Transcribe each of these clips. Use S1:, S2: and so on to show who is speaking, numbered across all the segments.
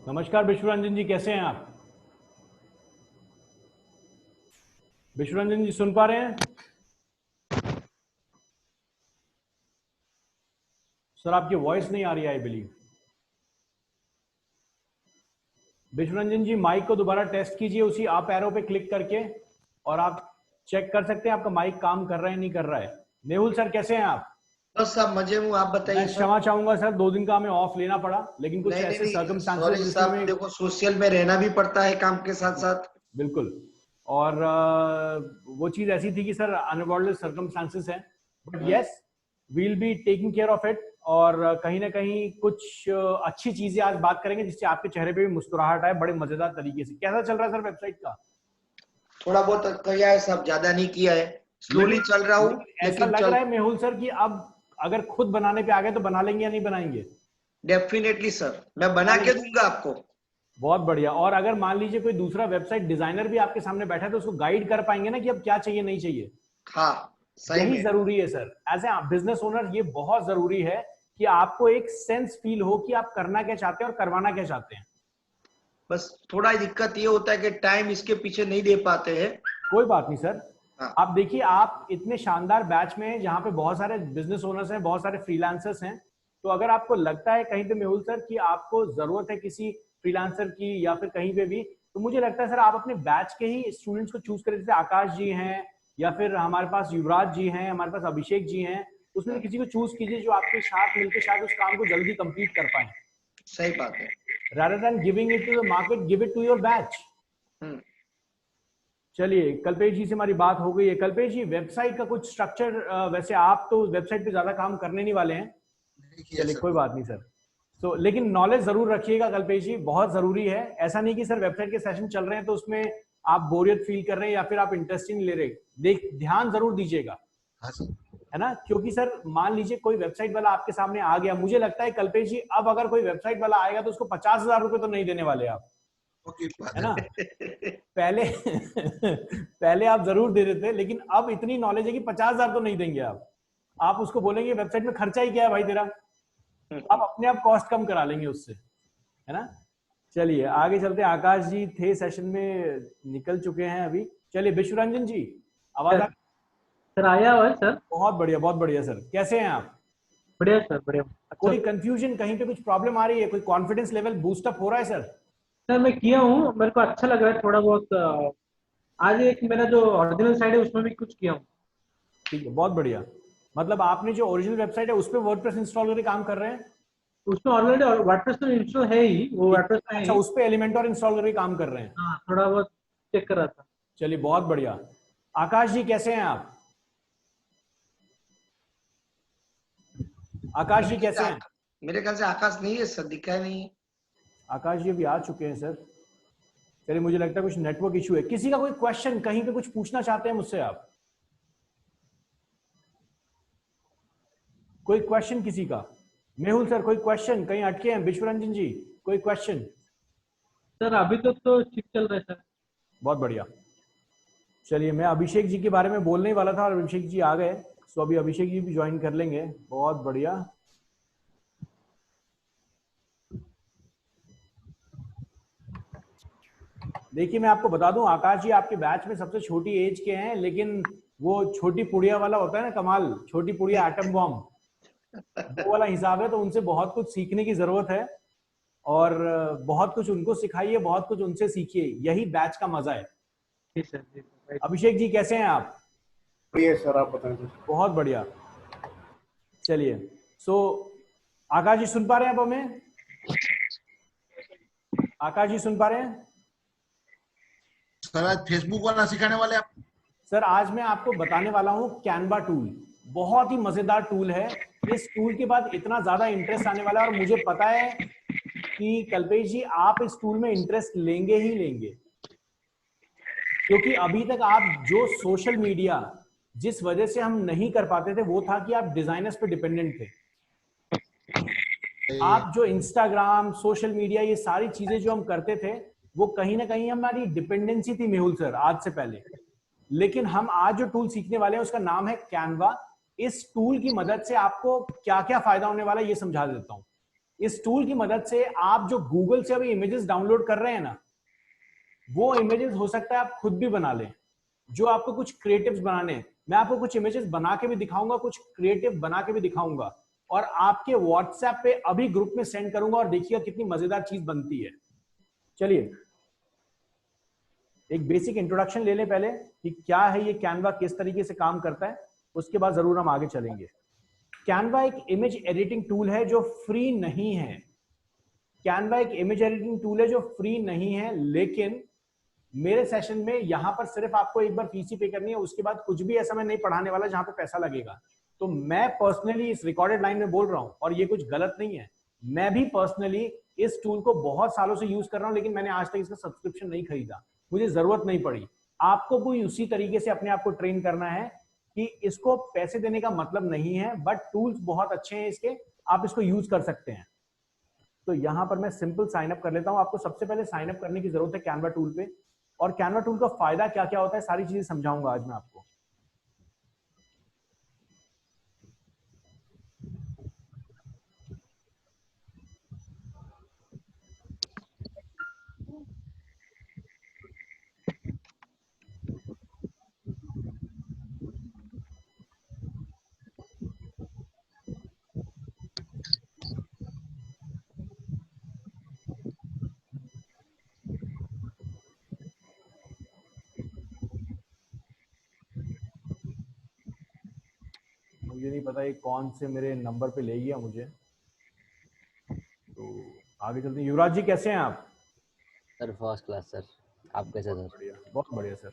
S1: नमस्कार विश्वरंजन जी, कैसे हैं आप? विश्वरंजन जी सुन पा रहे हैं? सर आपकी वॉइस नहीं आ रही है I believe. Vishwaranjan ji mike को दोबारा टेस्ट कीजिए उसी अप एरो पे क्लिक करके, और आप चेक कर सकते हैं आपका माइक काम कर रहा है नहीं कर रहा है। मेहुल सर कैसे हैं आप?
S2: बस साहब मजे में, आप
S1: मैं
S2: बताइए सर।
S1: क्षमा चाहूंगा सर, 2 दिन का हमें ऑफ लेना पड़ा, लेकिन कुछ
S2: नहीं नहीं
S1: ऐसे
S2: नहीं,
S1: सर्कमस्टांसेस
S2: सॉरी
S1: जिसमें
S2: साहब,
S1: हमें
S2: देखो सोशल में रहना भी पड़ता है काम के साथ साथ।
S1: बिल्कुल। और वो चीज ऐसी थी कि सर अनअवॉइडेबल सर्कमस्टांसेस हैं, but yes we'll be taking care of it. और कहीं ना कहीं कुछ अच्छी चीजें आज बात करेंगे जिससे आपके चेहरे पे भी मुस्कुराहट आए बड़े मजेदार तरीके से। कैसा चल रहा है सर वेबसाइट का?
S2: थोड़ा बहुत किया है साहब, ज्यादा नहीं किया है, स्लोली
S1: लेकिन
S2: चल रहा हूँ
S1: लेकिन ऐसा
S2: लेकिन
S1: लग
S2: चल।
S1: रहा है मेहुल सर कि अब अगर खुद बनाने पे आ गए तो बना लेंगे या नहीं बनाएंगे?
S2: डेफिनेटली सर, मैं
S1: बना
S2: बना के
S1: लेंगे।
S2: दूंगा आपको।
S1: बहुत बढ़िया। और अगर मान लीजिए कोई दूसरा वेबसाइट डिजाइनर भी आपके सामने बैठा है तो उसको गाइड कर पाएंगे ना कि अब क्या चाहिए नहीं चाहिए।
S2: हाँ, सही
S1: यही
S2: में।
S1: जरूरी है sir, as a business owner ये बहुत जरूरी है कि आपको एक सेंस फील हो कि आप करना क्या चाहते हैं और करवाना क्या चाहते हैं।
S2: बस थोड़ा दिक्कत ये होता है कि टाइम इसके पीछे नहीं दे पाते हैं।
S1: कोई बात नहीं सर।
S2: हाँ।
S1: आप देखिए, आप इतने शानदार बैच में हैं जहां पे बहुत सारे बिजनेस ओनर्स हैं, बहुत सारे फ्रीलांसर्स हैं। तो अगर आपको लगता है कहीं पे मेहुल सर कि आपको जरूरत है किसी फ्रीलांसर की या फिर कहीं पे भी, तो मुझे लगता है सर आप अपने बैच के ही स्टूडेंट्स को चूज करें। जैसे आकाश जी हैं, या फिर हमारे पास युवराज जी हैं, हमारे पास अभिषेक जी हैं। उसमें से किसी को चूज कीजिए जो आपके साथ मिलकर शायद उस काम को जल्दी कंप्लीट कर पाए।
S2: सही बात है।
S1: rather than giving it to the market, give it to your batch।
S2: हम्म।
S1: चलिए कल्पेश जी से हमारी बात हो गई है। कल्पेश जी वेबसाइट का कुछ स्ट्रक्चर, वैसे आप तो वेबसाइट पे ज्यादा काम करने नहीं वाले हैं, चलिए कोई बात नहीं सर। तो लेकिन नॉलेज जरूर रखिएगा कल्पेश जी, बहुत जरूरी है। ऐसा नहीं कि सर वेबसाइट के सेशन चल रहे हैं तो उसमें आप बोरियत फील कर रहे हैं या फिर आप इंटरेस्ट नहीं ले रहे, देख ध्यान जरूर दीजिएगा, है ना। क्योंकि सर मान लीजिए कोई वेबसाइट वाला आपके सामने आ गया, मुझे लगता है कल्पेश जी अब अगर कोई वेबसाइट वाला आएगा तो उसको 50,000 रुपए तो नहीं देने वाले आप, है ना। पहले पहले आप जरूर दे देते, लेकिन अब इतनी नॉलेज है कि 50,000 तो नहीं देंगे आप उसको बोलेंगे वेबसाइट में खर्चा ही क्या है भाई तेरा, आप अपने आप कॉस्ट कम करा लेंगे उससे, है ना। चलिए आगे चलते हैं। आकाश जी थे सेशन में, निकल चुके हैं अभी। चलिए विश्वरंजन जी, आवाज आ?
S3: सर आया हुआ है सर।
S1: बहुत बढ़िया सर, कैसे हैं आप?
S3: बढ़िया सर, बढ़िया। अच्छा
S1: कोई कंफ्यूजन, कहीं पे कुछ प्रॉब्लम आ रही है? कोई कॉन्फिडेंस लेवल बूस्टअप हो रहा है सर?
S3: सर, मैं किया हूँ, मेरे को अच्छा लग रहा है थोड़ा बहुत। आज एक मेरा जो ओरिजिनल साइड है उसमें भी कुछ किया हूँ।
S1: ठीक है, बहुत बढ़िया। मतलब आपने जो ओरिजिनल वेबसाइट है उस पर वर्डप्रेस इंस्टॉल करके काम कर रहे हैं?
S3: उसमें ऑलरेडी वर्डप्रेस तो इंस्टॉल है ही, वो वर्डप्रेस में है
S1: अच्छा,
S3: ही।
S1: उस पे एलिमेंटर इंस्टॉल करके काम कर रहे हैं?
S3: हाँ, थोड़ा बहुत चेक कर रहा था।
S1: चलिए बहुत बढ़िया। आकाश जी कैसे हैं आप? आकाश जी कैसे हैं?
S2: मेरे ख्याल से आकाश नहीं है सर, दिखा ही नहीं है।
S1: आकाश जी भी आ चुके हैं सर। चलिए मुझे लगता है कुछ नेटवर्क इशू है। किसी का कोई क्वेश्चन, कहीं पे कुछ पूछना चाहते हैं मुझसे आप? कोई क्वेश्चन किसी का? मेहुल सर कोई क्वेश्चन, कहीं अटके हैं? विश्वरंजन जी कोई क्वेश्चन?
S3: सर अभी तक तो ठीक चल रहा है सर।
S1: बहुत बढ़िया। चलिए मैं अभिषेक जी के बारे में बोलने ही वाला था और अभिषेक जी आ गए, तो अभी अभिषेक जी भी ज्वाइन कर लेंगे। बहुत बढ़िया। देखिए मैं आपको बता दूं, आकाश जी आपके बैच में सबसे छोटी एज के हैं, लेकिन वो छोटी पुड़िया वाला होता है ना कमाल, छोटी पुड़िया एटम बॉम्ब, वो वाला हिसाब है। तो उनसे बहुत कुछ सीखने की जरूरत है, और बहुत कुछ उनको सिखाइए, बहुत कुछ उनसे सीखिए, यही बैच का मजा है।
S3: जी सर, जी सर।
S1: अभिषेक जी कैसे हैं आप?
S4: बढ़िया सर, आप बताएं।
S1: बहुत बढ़िया। चलिए आकाश जी सुन पा रहे हैं आप हमें? आकाश जी सुन पा रहे हैं?
S4: सर आज फेसबुक वाला सिखाने वाले आप?
S1: सर आज मैं आपको बताने वाला हूं कैनवा टूल, बहुत ही मजेदार टूल है। इस टूल के बाद इतना ज्यादा इंटरेस्ट आने वाला है, और मुझे पता है कि कल्पेश जी आप इस टूल में इंटरेस्ट लेंगे ही लेंगे, क्योंकि अभी तक आप जो सोशल मीडिया, जिस वजह से हम नहीं कर पाते थे वो था कि आप डिजाइनर्स पे डिपेंडेंट थे। आप जो इंस्टाग्राम, सोशल मीडिया, ये सारी चीजें जो हम करते थे वो कहीं ना कहीं हमारी डिपेंडेंसी थी मेहुल सर, आज से पहले। लेकिन हम आज जो टूल सीखने वाले हैं उसका नाम है कैनवा। इस टूल की मदद से आपको क्या क्या फायदा होने वाला है ये समझा देता हूं। इस टूल की मदद से आप जो गूगल से अभी इमेजेस डाउनलोड कर रहे हैं ना, वो इमेजेस हो सकता है आप खुद भी बना लें। जो आपको कुछ क्रिएटिव्स बनाने हैं, मैं आपको कुछ इमेजेस बना के भी दिखाऊंगा, कुछ क्रिएटिव बना के भी दिखाऊंगा, और आपके व्हाट्सएप पे अभी ग्रुप में सेंड करूंगा, और देखिएगा कितनी मजेदार चीज बनती है। चलिए एक बेसिक इंट्रोडक्शन ले लें पहले कि क्या है ये कैनवा, किस तरीके से काम करता है, उसके बाद जरूर हम आगे चलेंगे। कैनवा एक इमेज एडिटिंग टूल है जो फ्री नहीं है। कैनवा एक इमेज एडिटिंग टूल है जो फ्री नहीं है, लेकिन मेरे सेशन में यहां पर सिर्फ आपको एक बार फीस ही पे करनी है, उसके बाद कुछ भी ऐसा मैं नहीं पढ़ाने वाला जहां पे पैसा लगेगा। तो मैं पर्सनली इस रिकॉर्डेड लाइन में बोल रहा हूं, और ये कुछ गलत नहीं है, मैं भी पर्सनली इस टूल को बहुत सालों से यूज कर रहा हूं, लेकिन मैंने आज तक इसका सब्सक्रिप्शन नहीं खरीदा, मुझे जरूरत नहीं पड़ी। आपको भी उसी तरीके से अपने आप को ट्रेन करना है कि इसको पैसे देने का मतलब नहीं है, बट टूल्स बहुत अच्छे हैं इसके, आप इसको यूज कर सकते हैं। तो यहां पर मैं सिंपल साइन अप कर लेता हूं। आपको सबसे पहले साइन अप करने की जरूरत है कैनवा टूल पे, और कैनवा टूल का फायदा क्या क्या होता है सारी चीजें समझाऊंगा आज मैं आपको। मुझे नहीं पता ये कौन से मेरे नंबर पे ले गया मुझे, तो आगे चलते हैं। युवराज जी कैसे हैं आप?
S5: सर फर्स्ट क्लास सर, आप कैसे सर?
S1: बढ़िया, बहुत बढ़िया सर।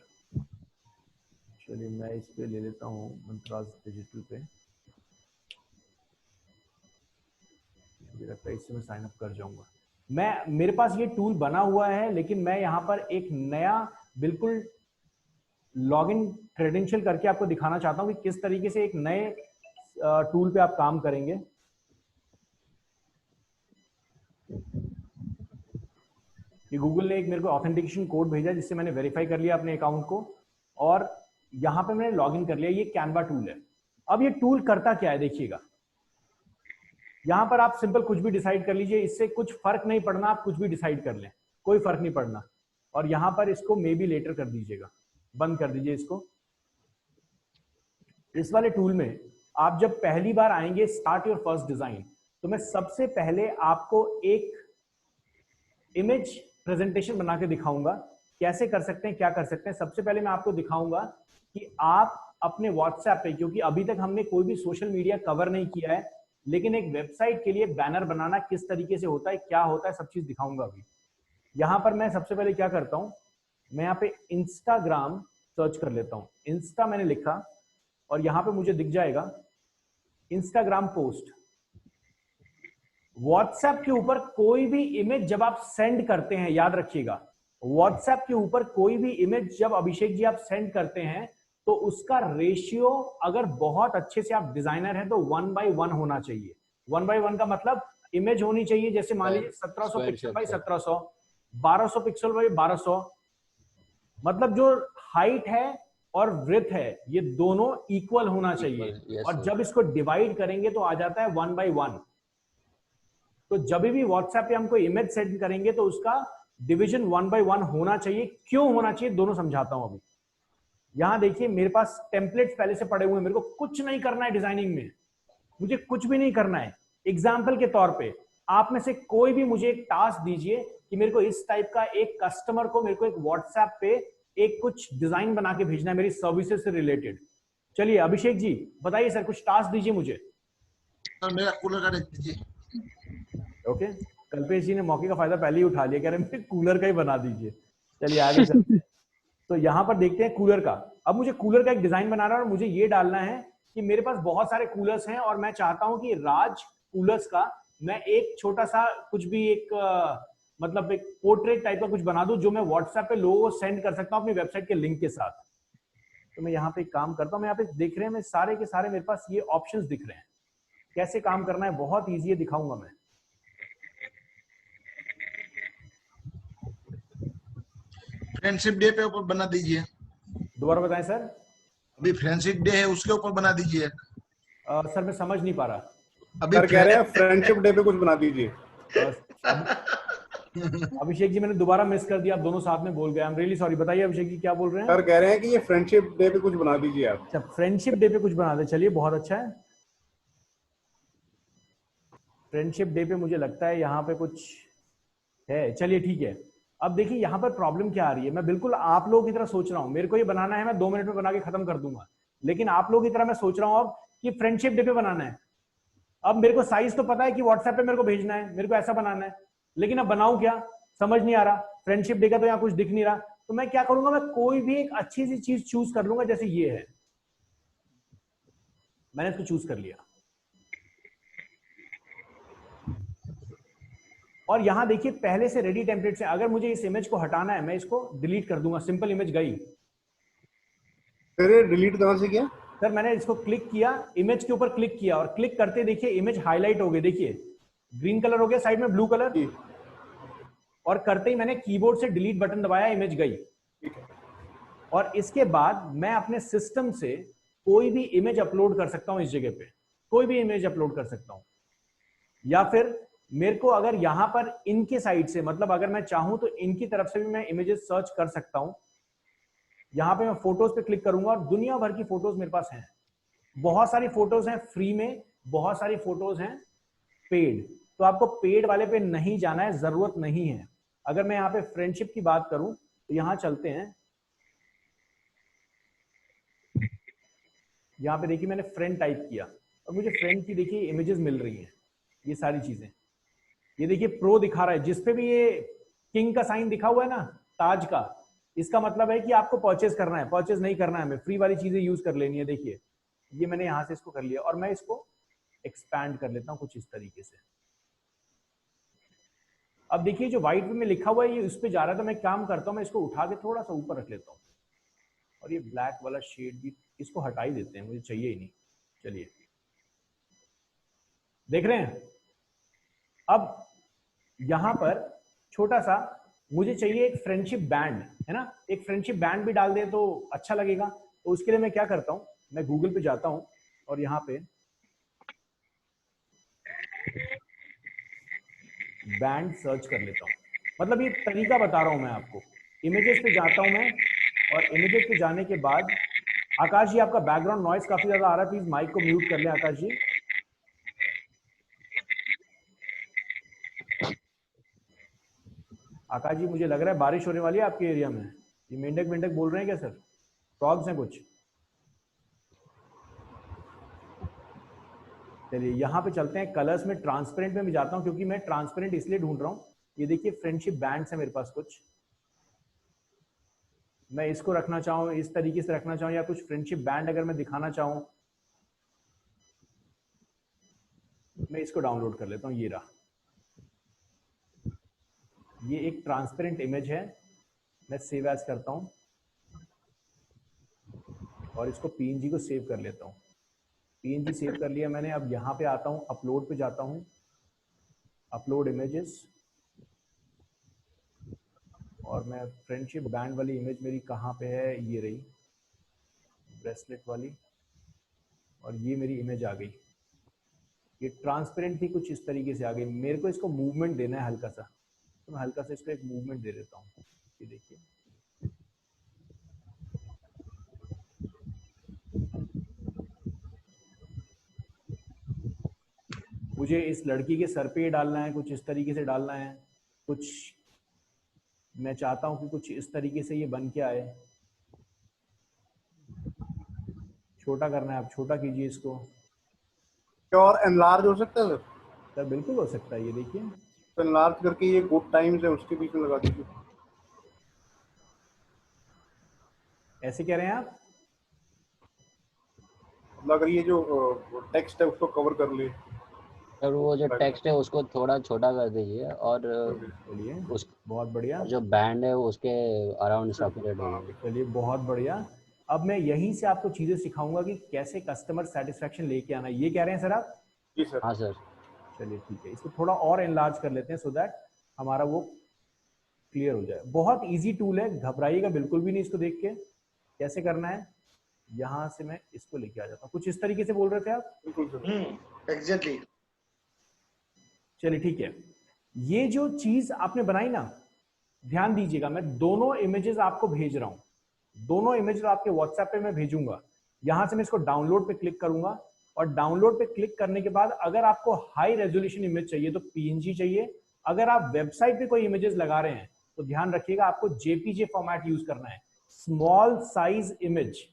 S1: चलिए मैं इस पे ले लेता हूँ मंत्राज डिजिटल पे, मुझे लगता है इससे मैं साइन अप कर जाऊंगा। मेरे पास ये टूल बना हुआ है, लेकिन मैं यहाँ पर एक नया बिल्कुल लॉगिन क्रेडेंशियल करके आपको दिखाना चाहता हूँ कि किस तरीके से एक नए टूल पे आप काम करेंगे। कि गूगल ने एक मेरे को ऑथेंटिकेशन कोड भेजा जिससे मैंने वेरीफाई कर लिया अपने अकाउंट को, और यहां पे मैंने लॉगिन कर लिया। ये कैनवा टूल है। अब ये टूल करता क्या है देखिएगा, यहां पर आप सिंपल कुछ भी डिसाइड कर लीजिए, इससे कुछ फर्क नहीं पड़ना, आप कुछ भी डिसाइड कर लें, कोई फर्क नहीं पड़ना। और यहां पर इसको मे बी लेटर कर दीजिएगा, बंद कर दीजिए इसको। इस वाले टूल में आप जब पहली बार आएंगे स्टार्ट योर फर्स्ट डिजाइन, तो मैं सबसे पहले आपको एक इमेज प्रेजेंटेशन बना के दिखाऊंगा। कैसे कर सकते हैं, क्या कर सकते हैं। सबसे पहले मैं आपको दिखाऊंगा कि आप अपने व्हाट्सएप पे, क्योंकि अभी तक हमने कोई भी सोशल मीडिया कवर नहीं किया है, लेकिन एक वेबसाइट के लिए बैनर बनाना किस तरीके से होता है, क्या होता है, सब चीज दिखाऊंगा अभी। यहां पर मैं सबसे पहले क्या करता हूं, मैं यहाँ पे इंस्टाग्राम सर्च कर लेता हूं। इंस्टा मैंने लिखा और यहां पे मुझे दिख जाएगा इंस्टाग्राम पोस्ट। व्हाट्सएप के ऊपर कोई भी इमेज जब आप सेंड करते हैं, याद रखिएगा, व्हाट्सएप के ऊपर कोई भी इमेज जब अभिषेक जी आप सेंड करते हैं, तो उसका रेशियो अगर बहुत अच्छे से आप डिजाइनर हैं तो 1:1 होना चाहिए। 1:1 का मतलब इमेज होनी चाहिए, जैसे मान लीजिए 1700 पिक्सल बाई 1700, 1200 पिक्सल बाई 1200, मतलब जो हाइट है और विड्थ है ये दोनों इक्वल होना चाहिए। और जब इसको डिवाइड करेंगे तो आ जाता है 1:1। तो जब भी व्हाट्सएप पे हम कोई इमेज सेंड करेंगे तो उसका डिवीजन 1:1 होना चाहिए। क्यों होना चाहिए दोनों समझाता हूं अभी। यहां देखिए मेरे पास टेम्पलेट्स पहले से पड़े हुए हैं, मेरे को कुछ नहीं करना है डिजाइनिंग में, मुझे कुछ भी नहीं करना है। एग्जाम्पल के तौर पे आप में से कोई भी मुझे एक टास्क दीजिए कि मेरे को इस टाइप का एक कस्टमर को मेरे को एक व्हाट्सएप पे एक कुछ डिजाइन बना के भेजना है मेरी सर्विसेज से रिलेटेड। चलिए अभिषेक जी बताइए सर, कुछ टास्क दीजिए मुझे।
S4: सर मेरा कूलर का देख दीजिए।
S1: ओके, कल्पेश जी ने मौके का फायदा पहले ही उठा लिया, कह रहे मुझे कूलर का ही बना दीजिए। चलिए आगे चलते हैं। तो यहां पर देखते हैं कूलर का। अब मुझे कूलर का एक डिजाइन बनाना है और मुझे ये डालना है कि मेरे पास बहुत सारे कूलर्स हैं और मैं चाहता हूं कि राज कूलर्स का मैं एक छोटा सा कुछ भी एक मतलब एक पोर्ट्रेट टाइप का कुछ बना दूं जो मैं व्हाट्सएप पे लोगों को सेंड कर सकता हूं अपनी वेबसाइट के लिंक के साथ। तो मैं यहाँ पे काम करता हूँ, मैं यहाँ पे देख रहे हैं मैं सारे के सारे मेरे पास ये ऑप्शंस दिख रहे हैं। कैसे काम करना है बहुत ईजी है, दिखाऊंगा मैं।
S4: फ्रेंडशिप डे पे ऊपर बना दीजिए।
S1: दोबारा बताएं सर।
S4: अभी फ्रेंडशिप डे है उसके ऊपर बना दीजिए।
S1: सर मैं समझ नहीं पा रहा।
S4: अभी
S6: सर कह रहे हैं फ्रेंडशिप डे पे कुछ बना दीजिए।
S1: अभिषेक जी मैंने दोबारा मिस कर दिया, आप दोनों साथ में बोल गए। आई एम रियली सॉरी। बताइए अभिषेक जी क्या बोल रहे हैं?
S6: सर कह रहे हैं कि ये फ्रेंडशिप डे पे कुछ बना दीजिए आप।
S1: अच्छा, फ्रेंडशिप डे पे कुछ बना दे, चलिए बहुत अच्छा है। फ्रेंडशिप डे पे मुझे लगता है यहाँ पे कुछ है, चलिए ठीक है। अब देखिए यहाँ पर प्रॉब्लम क्या आ रही है, मैं बिल्कुल आप लोगों की तरह सोच रहा हूँ, मेरे को ये बनाना है, मैं 2 मिनट में बना के खत्म कर दूंगा, लेकिन आप लोगों की तरह मैं सोच रहा हूँ अब कि फ्रेंडशिप डे पे बनाना है। अब मेरे को साइज तो पता है कि व्हाट्सएप पे मेरे को भेजना है, मेरे को ऐसा बनाना है, लेकिन अब बनाऊं क्या समझ नहीं आ रहा। फ्रेंडशिप डे का तो यहाँ कुछ दिख नहीं रहा, तो मैं क्या करूंगा, मैं कोई भी एक अच्छी सी चीज चूज कर लूंगा, जैसे ये है, मैंने इसको चूज कर लिया। और यहां देखिए पहले से रेडी टेम्पलेट से अगर मुझे इस इमेज को हटाना है, मैं इसको डिलीट कर दूंगा, सिंपल इमेज गई।
S6: फिर डिलीट कहां से किया?
S1: सर मैंने इसको क्लिक किया, इमेज के ऊपर क्लिक किया, और क्लिक करते देखिए इमेज हाईलाइट हो गई, देखिए ग्रीन कलर हो गया, साइड में ब्लू कलर, और करते ही मैंने कीबोर्ड से डिलीट बटन दबाया, इमेज गई। और इसके बाद मैं अपने सिस्टम से कोई भी इमेज अपलोड कर सकता हूं, इस जगह पे कोई भी इमेज अपलोड कर सकता हूं, या फिर मेरे को अगर यहां पर इनके साइड से, मतलब अगर मैं चाहूं तो इनकी तरफ से भी मैं इमेजेस सर्च कर सकता हूं। यहां पे मैं फोटोज पे क्लिक करूंगा और दुनिया भर की फोटोज मेरे पास हैं, बहुत सारी फोटोज हैं फ्री में, बहुत सारी फोटोज हैं पेड। तो आपको पेड वाले पे नहीं जाना है, जरूरत नहीं है। अगर मैं यहाँ पे फ्रेंडशिप की बात करूं तो यहां चलते हैं, यहां पे देखिए मैंने फ्रेंड टाइप किया और मुझे फ्रेंड की देखिए इमेजेस मिल रही हैं, ये सारी चीजें। ये देखिए प्रो दिखा रहा है, जिसपे भी ये किंग का साइन दिखा हुआ है ना, ताज का, इसका मतलब है कि आपको परचेज करना है, परचेज नहीं करना है, हमें फ्री वाली चीजें यूज कर लेनी है। देखिए ये मैंने यहां से इसको कर लिया और मैं इसको एक्सपैंड कर लेता हूं कुछ इस तरीके से। अब देखिए जो व्हाइट में लिखा हुआ है ये उस पे जा रहा है, तो मैं काम करता हूं, मैं इसको उठा के थोड़ा सा ऊपर रख लेता हूं, और ये ब्लैक वाला शेड भी इसको हटा ही देते हैं, मुझे चाहिए ही नहीं। चलिए देख रहे हैं, अब यहां पर छोटा सा मुझे चाहिए एक फ्रेंडशिप बैंड, है ना, एक फ्रेंडशिप बैंड भी डाल दे तो अच्छा लगेगा। तो उसके लिए मैं क्या करता हूं, मैं गूगल पे जाता हूं और यहाँ पे बैंड सर्च कर लेता हूं। मतलब ये तरीका बता रहा हूं मैं आपको। इमेजेस पे जाता हूं मैं, और इमेजेस पे जाने के बाद, आकाश जी आपका बैकग्राउंड नॉइस काफी ज्यादा आ रहा है, प्लीज माइक को म्यूट कर ले आकाश जी। आकाश जी मुझे लग रहा है बारिश होने वाली है आपके एरिया में, ये मेंढक मेंढक बोल रहे हैं क्या सर, फ्रॉग्स हैं कुछ? चलिए यहाँ पे चलते हैं, कलर्स में ट्रांसपेरेंट में भी जाता हूँ, क्योंकि मैं ट्रांसपेरेंट इसलिए ढूंढ रहा हूँ। ये देखिए फ्रेंडशिप बैंड्स है मेरे पास कुछ, मैं इसको रखना चाहूँ, इस तरीके से रखना चाहूँ, या कुछ फ्रेंडशिप बैंड अगर मैं दिखाना चाहूँ, मैं इसको डाउनलोड कर लेता हूँ। ये रहा, ये एक ट्रांसपेरेंट इमेज है, मैं सेव एज करता हूँ और इसको पीएनजी को सेव कर लेता हूँ। पीएनजी सेव कर लिया मैंने। अब यहाँ पे आता हूँ, अपलोड पे जाता हूँ, अपलोड इमेजेस, और मैं फ्रेंडशिप बैंड वाली इमेज मेरी कहाँ पे है, ये रही ब्रेसलेट वाली, और ये मेरी इमेज आ गई। ये ट्रांसपेरेंट थी, कुछ इस तरीके से आ गई। मेरे को इसको मूवमेंट देना है हल्का सा, तो मैं हल्का सा इसको एक मूवमेंट दे देता हूँ। ये देखिए मुझे इस लड़की के सर पे ये डालना है, कुछ इस तरीके से डालना है, कुछ मैं चाहता हूं कि कुछ इस तरीके से ये बन के आए। छोटा करना है, आप छोटा कीजिए इसको।
S6: क्या और एनलार्ज हो सकता है सर?
S1: सर बिल्कुल हो सकता है, ये देखिए
S6: तो एनलार्ज करके ये गुड टाइम्स है उसके बीच में लगा दीजिए।
S1: ऐसे कह रहे हैं आप?
S6: अगर ये जो टेक्स्ट है उसको कवर कर ले।
S5: सर वो जो टेक्स्ट है उसको थोड़ा छोटा कर दीजिए, और
S1: चलिए
S5: उस
S1: बहुत बढ़िया,
S5: जो बैंड है वो उसके अराउंड सेपरेट हो जाए।
S1: चलिए बहुत बढ़िया। अब मैं यहीं से आपको चीजें सिखाऊंगा कि कैसे कस्टमर सेटिस्फेक्शन लेके आना है। ये कह रहे हैं सर आप?
S6: जी सर।
S5: हाँ सर।
S1: चलिए ठीक है, इसको थोड़ा और एनलार्ज कर लेते हैं सो दैट हमारा वो क्लियर हो जाए। बहुत इजी टूल है, घबराइएगा बिल्कुल भी नहीं इसको देख के। कैसे करना है, यहां से मैं इसको लेके आ जाता हूँ। कुछ इस तरीके से बोल रहे थे आप?
S6: बिल्कुल सर।
S2: एग्जैक्टली।
S1: चलिए ठीक है, ये जो चीज आपने बनाई ना, ध्यान दीजिएगा, मैं दोनों इमेजेस आपको भेज रहा हूं, दोनों इमेजेस आपके व्हाट्सएप पे मैं भेजूंगा। यहां से मैं इसको डाउनलोड पे क्लिक करूंगा और डाउनलोड पे क्लिक करने के बाद अगर आपको हाई रेजोल्यूशन इमेज चाहिए तो पीएनजी चाहिए। अगर आप वेबसाइट पे कोई इमेजेस लगा रहे हैं तो ध्यान रखिएगा आपको जेपीजे फॉर्मेट यूज करना है, small size image.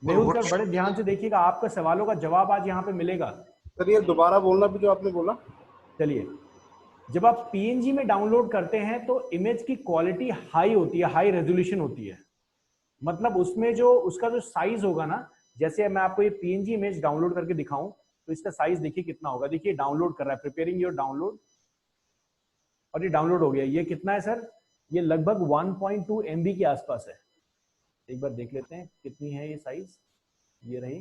S1: Mehul sir बड़े ध्यान से देखिएगा, आपके सवालों का जवाब आज यहाँ पे मिलेगा।
S6: सर ये दोबारा बोलना भी जो आपने बोला।
S1: चलिए, जब आप पीएनजी में डाउनलोड करते हैं तो इमेज की क्वालिटी हाई होती है, हाई रेजोल्यूशन होती है। मतलब उसमें जो उसका जो साइज होगा ना, जैसे मैं आपको ये पीएनजी इमेज डाउनलोड करके दिखाऊं तो इसका साइज देखिए कितना होगा। देखिए डाउनलोड कर रहा है, प्रिपेयरिंग योर डाउनलोड, और ये डाउनलोड हो गया। ये कितना है सर? ये लगभग 1.2 MB के आसपास है। एक बार देख लेते हैं कितनी है ये साइज। ये रही,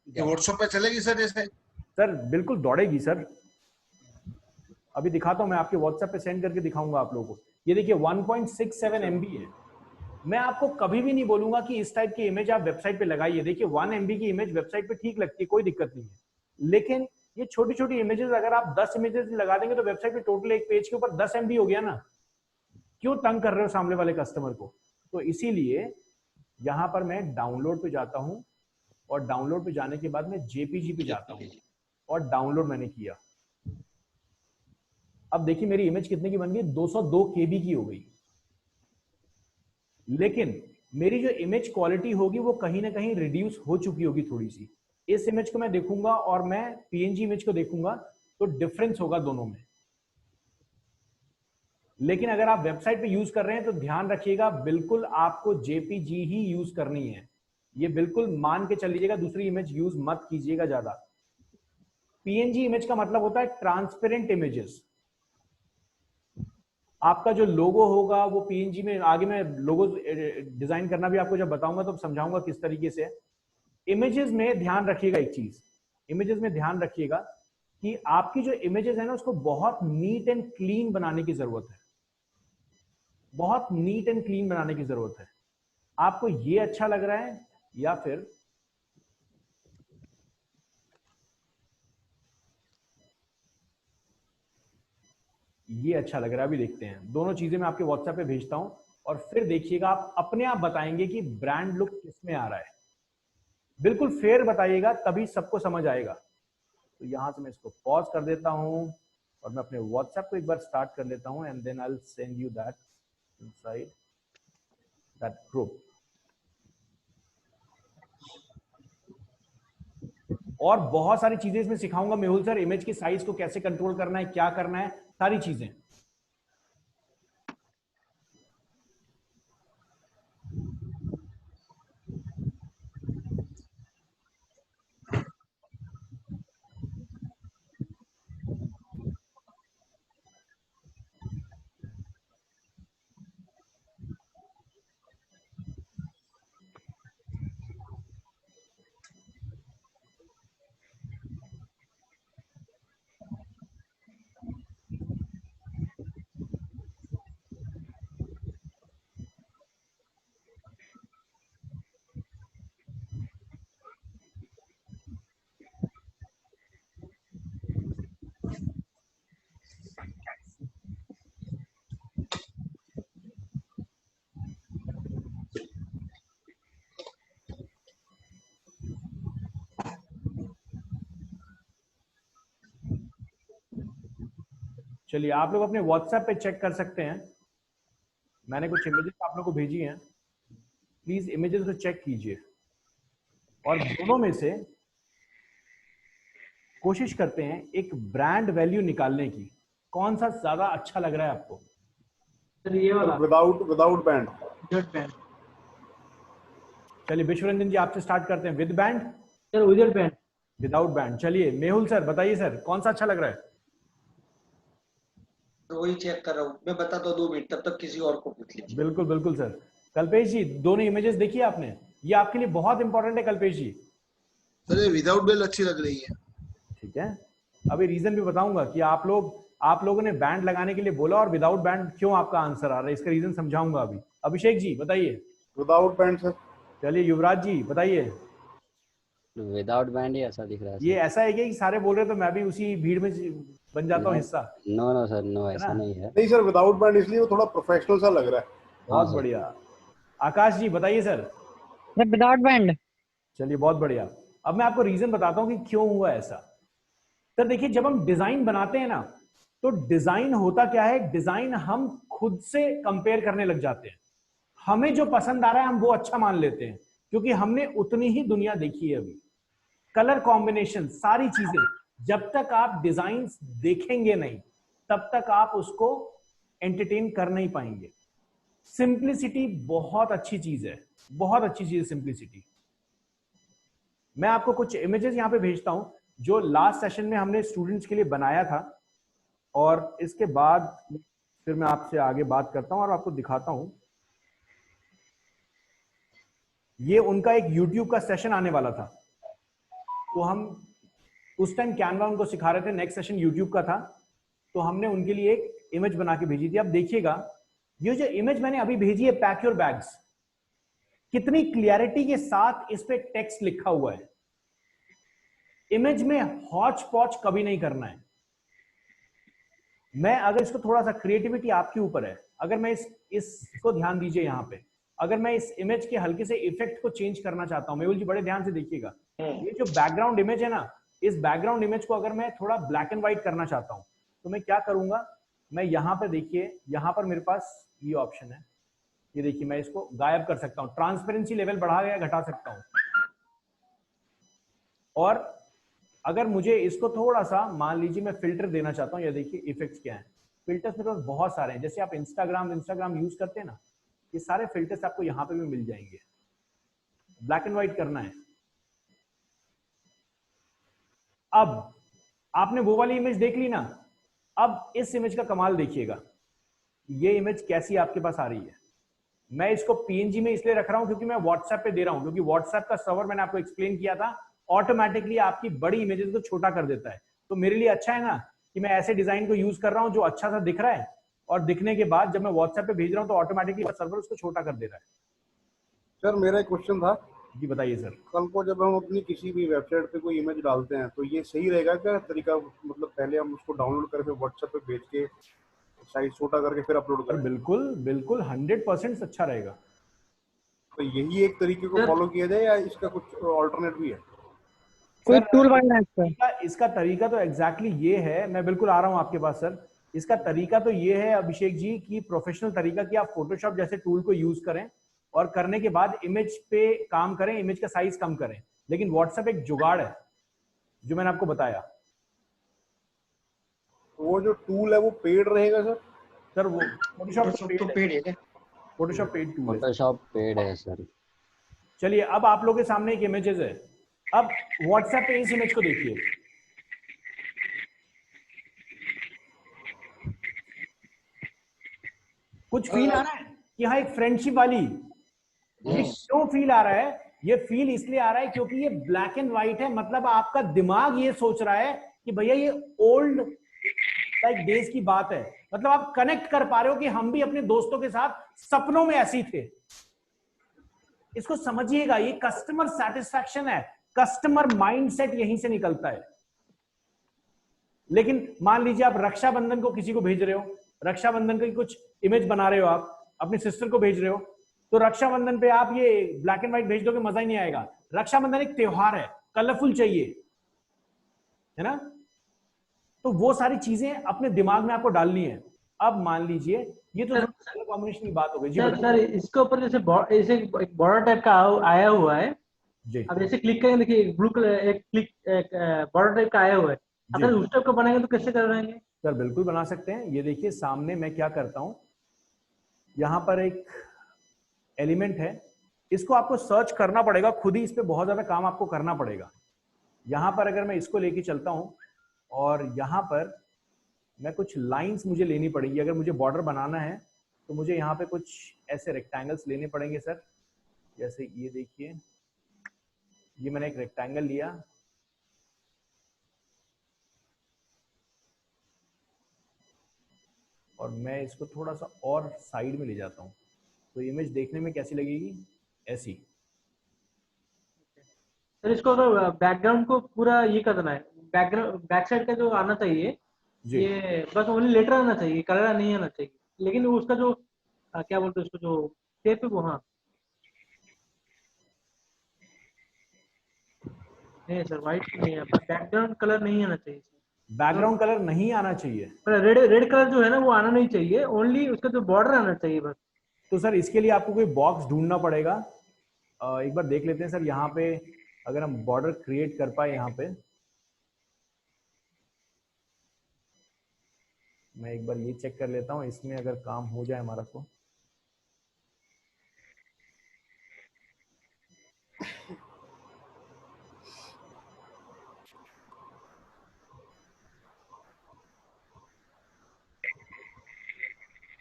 S4: ये व्हाट्सएप पे चलेगी सर जैसे?
S1: सर बिल्कुल दौड़ेगी सर, अभी दिखाता हूं मैं आपके व्हाट्सएप पे सेंड करके दिखाऊंगा आप लोगों को। ये देखिए 1.67 MB है। मैं आपको कभी भी नहीं बोलूंगा कि इस टाइप की इमेज आप वेबसाइट पे लगाइए। देखिए 1 MB की इमेज वेबसाइट पे ठीक लगती है, कोई दिक्कत नहीं है, लेकिन ये छोटी छोटी इमेजेस अगर आप 10 इमेजेस लगा देंगे तो वेबसाइट पे टोटल एक पेज के ऊपर 10 MB हो गया ना। क्यों तंग कर रहे हो सामने वाले कस्टमर को? तो इसीलिए यहां पर मैं डाउनलोड पे जाता हूं और डाउनलोड पे जाने के बाद मैं जेपीजी पे जाता हूं और डाउनलोड मैंने किया। अब देखिए मेरी इमेज कितने की बन गई, 202 KB की हो गई। लेकिन मेरी जो इमेज क्वालिटी होगी वो कहीं ना कहीं रिड्यूस हो चुकी होगी थोड़ी सी। इस इमेज को मैं देखूंगा और मैं पीएनजी इमेज को देखूंगा तो डिफरेंस होगा दोनों में। लेकिन अगर आप वेबसाइट पे यूज कर रहे हैं तो ध्यान रखिएगा बिल्कुल आपको जेपीजी ही यूज करनी है। ये बिल्कुल मान के चल लीजिएगा, दूसरी इमेज यूज मत कीजिएगा ज्यादा। पीएनजी इमेज का मतलब होता है ट्रांसपेरेंट इमेजेस। आपका जो लोगो होगा वो पीएनजी में, आगे मैं लोगो डिजाइन करना भी आपको जब बताऊंगा तो समझाऊंगा किस तरीके से। इमेजेस में ध्यान रखिएगा एक चीज, इमेजेस में ध्यान रखिएगा कि आपकी जो इमेजेस है ना उसको बहुत नीट एंड क्लीन बनाने की जरूरत है, बहुत नीट एंड क्लीन बनाने की जरूरत है। आपको ये अच्छा लग रहा है या फिर ये अच्छा लग रहा है? अभी देखते हैं, दोनों चीजें मैं आपके व्हाट्सएप पे भेजता हूं और फिर देखिएगा आप अपने आप बताएंगे कि ब्रांड लुक किसमें आ रहा है। बिल्कुल फेयर बताइएगा तभी सबको समझ आएगा। तो यहां से मैं इसको पॉज कर देता हूं और मैं अपने व्हाट्सएप को एक बार स्टार्ट कर लेता हूं and then I will send you that inside that group. और बहुत सारी चीजें इसमें सिखाऊंगा मेहुल सर, इमेज की साइज को कैसे कंट्रोल करना है, क्या करना है, सारी चीजें। चलिए आप लोग अपने व्हाट्सएप पे चेक कर सकते हैं, मैंने कुछ इमेजेस आप लोगों को भेजी हैं, प्लीज इमेजेस को चेक कीजिए और दोनों में से कोशिश करते हैं एक ब्रांड वैल्यू निकालने की। कौन सा ज्यादा अच्छा लग रहा है आपको?
S3: सर ये वाला
S6: विदाउट बैंड।
S3: बैंड।
S1: चलिए विश्वरंजन जी आपसे स्टार्ट करते हैं, with band,
S3: sir without band.
S1: Without band. चलिए मेहुल सर बताइए सर कौन सा अच्छा लग रहा है?
S2: तो वही चेक कर रहा हूँ मैं, बताता हूँ 2 मिनट, तब तक किसी और को पूछ लीजिए।
S1: बिल्कुल बिल्कुल सर। कल्पेश जी दोनों इमेजेस देखिए आपने, ये आपके लिए बहुत इंपॉर्टेंट है कल्पेश जी।
S4: सर ये विदाउट बेल अच्छी लग रही है।
S1: ठीक है, अभी रीजन भी बताऊंगा कि आप लोगों ने बैंड लगाने के लिए बोला और विदाउट बैंड क्यों आपका आंसर आ रहा है, इसका रीजन समझाऊंगा अभी। अभिषेक जी बताइए।
S6: Without band sir.
S1: चलिए युवराज जी बताइए।
S5: विदाउट बैंड ही ऐसा दिख रहा है
S1: ये
S5: सर।
S1: ऐसा है कि सारे बोल रहे तो मैं भी उसी भीड़ में बन जाता हूँ हिस्सा,
S5: नो नो सर, नो
S1: है
S5: ऐसा
S1: ना?
S5: नहीं है।
S6: नहीं सर, विदाउट बैंड इसलिए वो थोड़ा प्रोफेशनल सा लग रहा है।
S1: बहुत
S5: सर।
S1: बढ़िया। आकाश जी बताइए सर।
S7: Without band.
S1: चलिए बहुत बढ़िया। अब मैं आपको रीजन बताता हूँ कि क्यों हुआ ऐसा। सर देखिए, जब हम डिजाइन बनाते हैं ना, तो डिजाइन होता क्या है, डिजाइन हम खुद से कंपेयर करने लग जाते हैं। हमें जो पसंद आ रहा है हम वो अच्छा मान लेते हैं, क्योंकि हमने उतनी ही दुनिया देखी है अभी। कलर कॉम्बिनेशन, सारी चीजें, जब तक आप डिजाइन देखेंगे नहीं तब तक आप उसको एंटरटेन कर नहीं पाएंगे। सिंप्लिसिटी बहुत अच्छी चीज है, बहुत अच्छी चीज है सिंप्लिसिटी। मैं आपको कुछ इमेजेस यहां पे भेजता हूं जो लास्ट सेशन में हमने स्टूडेंट्स के लिए बनाया था, और इसके बाद फिर मैं आपसे आगे बात करता हूं और आपको दिखाता हूं। ये उनका एक YouTube का सेशन आने वाला था, तो हम उस टाइम कैनवा उनको सिखा रहे थे, नेक्स्ट सेशन YouTube का था, तो हमने उनके लिए एक इमेज बना के भेजी थी। अब देखिएगा, ये जो इमेज मैंने अभी भेजी है, पैक योर बैग्स, कितनी क्लियरिटी के साथ इस पे टेक्स्ट लिखा हुआ है। इमेज में हॉच पॉच कभी नहीं करना है। मैं अगर इसको थोड़ा सा, क्रिएटिविटी आपके ऊपर है, अगर मैं इसको ध्यान दीजिए यहाँ पे, अगर मैं इस इमेज के हल्के से इफेक्ट को चेंज करना चाहता हूं, मेहुल जी बड़े ध्यान से देखिएगा, ये जो बैकग्राउंड इमेज है ना, इस बैकग्राउंड इमेज को अगर मैं थोड़ा ब्लैक एंड व्हाइट करना चाहता हूं, तो मैं क्या करूंगा, मैं यहाँ पर देखिए, यहाँ पर मेरे पास ये ऑप्शन है, ये देखिए, मैं इसको गायब कर सकता हूं, ट्रांसपेरेंसी लेवल बढ़ा या घटा सकता हूं। और अगर मुझे इसको थोड़ा सा, मान लीजिए मैं फिल्टर देना चाहता हूं, ये देखिए इफेक्ट्स क्या है, फिल्टर्स मेरे पास बहुत सारे हैं। जैसे आप इंस्टाग्राम यूज करते हैं ना, ये सारे फिल्टर्स आपको यहां पे भी मिल जाएंगे। ब्लैक एंड व्हाइट करना है। अब आपने वो वाली इमेज देख ली ना, अब इस इमेज का कमाल देखिएगा, ये इमेज कैसी आपके पास आ रही है। मैं इसको पीएनजी में इसलिए रख रहा हूं क्योंकि मैं व्हाट्सएप पे दे रहा हूं, क्योंकि व्हाट्सएप का सर्वर मैंने आपको एक्सप्लेन किया था, ऑटोमेटिकली आपकी बड़ी इमेजेस को छोटा कर देता है। तो मेरे लिए अच्छा है ना कि मैं ऐसे डिजाइन को यूज कर रहा हूं जो अच्छा सा दिख रहा है, और दिखने के बाद जब मैं व्हाट्सएप पे भेज रहा हूं तो ऑटोमेटिकली सर्वर उसको छोटा कर दे रहा है।
S6: सर मेरा एक क्वेश्चन था,
S1: जी बताइए सर।
S6: कल को जब हम अपनी किसी भी वेबसाइट पे कोई इमेज डालते हैं तो ये सही रहेगा क्या तरीका, मतलब पहले हम उसको डाउनलोड करके व्हाट्सएप पे भेज के साइज छोटा करके फिर अपलोड
S1: सर
S6: करें?
S1: बिल्कुल बिल्कुल 100% अच्छा रहेगा।
S6: तो यही एक तरीके को फॉलो किया जाए या इसका कुछ ऑल्टरनेट भी है?
S7: कोई
S1: सर
S7: टूल बनना है इसका?
S1: इसका तरीका तो एग्जैक्टली ये है, मैं बिल्कुल आ रहा हूं आपके पास सर। इसका तरीका तो ये है अभिषेक जी, की प्रोफेशनल तरीका कि आप फोटोशॉप जैसे टूल को यूज करें और करने के बाद इमेज पे काम करें, इमेज का साइज कम करें। लेकिन व्हाट्सएप एक जुगाड़ है जो मैंने आपको बताया।
S6: तो वो जो टूल है वो पेड रहेगा सर?
S1: सर वो फोटोशॉप
S2: तो पेड़ है क्या?
S1: फोटोशॉप पेड टूल है।
S5: फोटोशॉप पेड है सर।
S1: चलिए अब आप लोगों के सामने एक इमेजेस है, अब व्हाट्सएप पे इस इमेज को देखिए, कुछ फील आ रहा है कि हाँ एक फ्रेंडशिप वाली, ये क्यों फील आ रहा है? ये फील इसलिए आ रहा है क्योंकि ये ब्लैक एंड व्हाइट है, मतलब आपका दिमाग ये सोच रहा है कि भैया ये ओल्ड लाइक डेज की बात है, मतलब आप कनेक्ट कर पा रहे हो कि हम भी अपने दोस्तों के साथ सपनों में ऐसे थे। इसको समझिएगा, ये कस्टमर सेटिस्फैक्शन है, कस्टमर माइंडसेट यहीं से निकलता है। लेकिन मान लीजिए आप रक्षाबंधन को किसी को भेज रहे हो, रक्षाबंधन की कुछ इमेज बना रहे हो, आप अपनी सिस्टर को भेज रहे हो, तो रक्षाबंधन पे आप ये ब्लैक एंड व्हाइट भेज दोगे, मजा ही नहीं आएगा। रक्षाबंधन एक त्योहार है, कलरफुल चाहिए, है ना? तो वो सारी चीजें अपने दिमाग में आपको डालनी है। अब मान लीजिए ये तो कलर कॉम्बिनेशन की बात हो गई जी।
S3: सर इसके ऊपर जैसे ऐसे एक बॉर्डर टाइप का आया हुआ है
S1: जी
S3: अब जैसे क्लिक करेंगे, देखिए ब्लू कलर एक बॉर्डर टाइप का आया हुआ है, अगर उस टाइप का बनाएंगे तो कैसे कर रहेंगे?
S1: सर बिल्कुल बना सकते हैं। ये देखिए सामने मैं क्या करता हूं, यहां पर एक एलिमेंट है, इसको आपको सर्च करना पड़ेगा खुद ही, इस पे बहुत ज्यादा काम आपको करना पड़ेगा। यहां पर अगर मैं इसको लेके चलता हूं और यहां पर मैं कुछ लाइंस मुझे लेनी पड़ेगी, अगर मुझे बॉर्डर बनाना है तो मुझे यहाँ पे कुछ ऐसे रेक्टेंगल्स लेने पड़ेंगे सर। जैसे ये देखिए, ये मैंने एक रेक्टेंगल लिया, और मैं इसको थोड़ा सा और साइड में ले जाता हूँ, तो इमेज देखने में कैसी लगेगी, ऐसी।
S3: सर इसको अगर बैकग्राउंड को पूरा ये कर देना है, बैकग्राउंड बैक साइड का जो आना चाहिए
S1: जी
S3: ये बस ओनली लेटर आना चाहिए, कलर नहीं आना चाहिए, लेकिन उसका जो क्या बोलते हैं उसको जो टेप है वो, हाँ नहीं सर व्हाइट नहीं है, बैकग्राउंड कलर नहीं आना चाहिए सर।
S1: बैकग्राउंड कलर नहीं आना चाहिए।
S3: रेड रेड कलर जो है ना वो आना नहीं चाहिए, ओनली उसका जो बॉर्डर आना चाहिए बस।
S1: तो सर इसके लिए आपको कोई बॉक्स ढूंढना पड़ेगा। एक बार देख लेते हैं सर, यहाँ पे अगर हम बॉर्डर क्रिएट कर पाए, यहाँ पे मैं एक बार ये चेक कर लेता हूँ इसमें अगर काम हो जाए हमारा तो।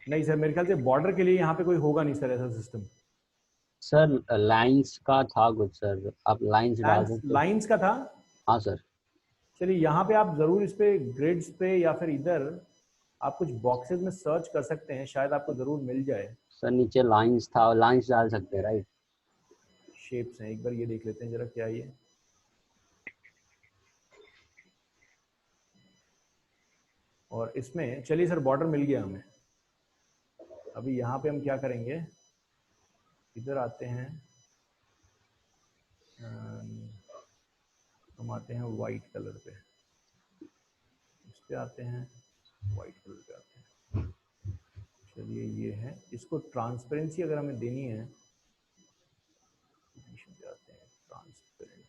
S1: नहीं सर, मेरे ख्याल से बॉर्डर के लिए यहाँ पे कोई होगा नहीं सर ऐसा सिस्टम।
S5: सर लाइंस का था कुछ सर, आप लाइंस डाल सकते हैं।
S1: लाइंस का था?
S5: हाँ सर।
S1: चलिए यहाँ पे आप जरूर इस पे ग्रिड्स पे या फिर इधर आप कुछ बॉक्सेस में सर्च कर सकते हैं, शायद आपको जरूर मिल जाए।
S5: सर नीचे लाइंस था, लाइंस डाल सकते हैं राइट।
S1: शेप्स हैं, एक बार ये देख लेते हैं जरा क्या ये। और इसमें चलिए सर बॉर्डर मिल गया हमें। अभी यहाँ पे हम क्या करेंगे, इधर आते हैं, हम आते हैं वाइट कलर पे, इस पे आते हैं, वाइट कलर पे आते हैं। चलिए ये है, इसको ट्रांसपेरेंसी अगर हमें देनी है, आते हैं ट्रांसपेरेंट,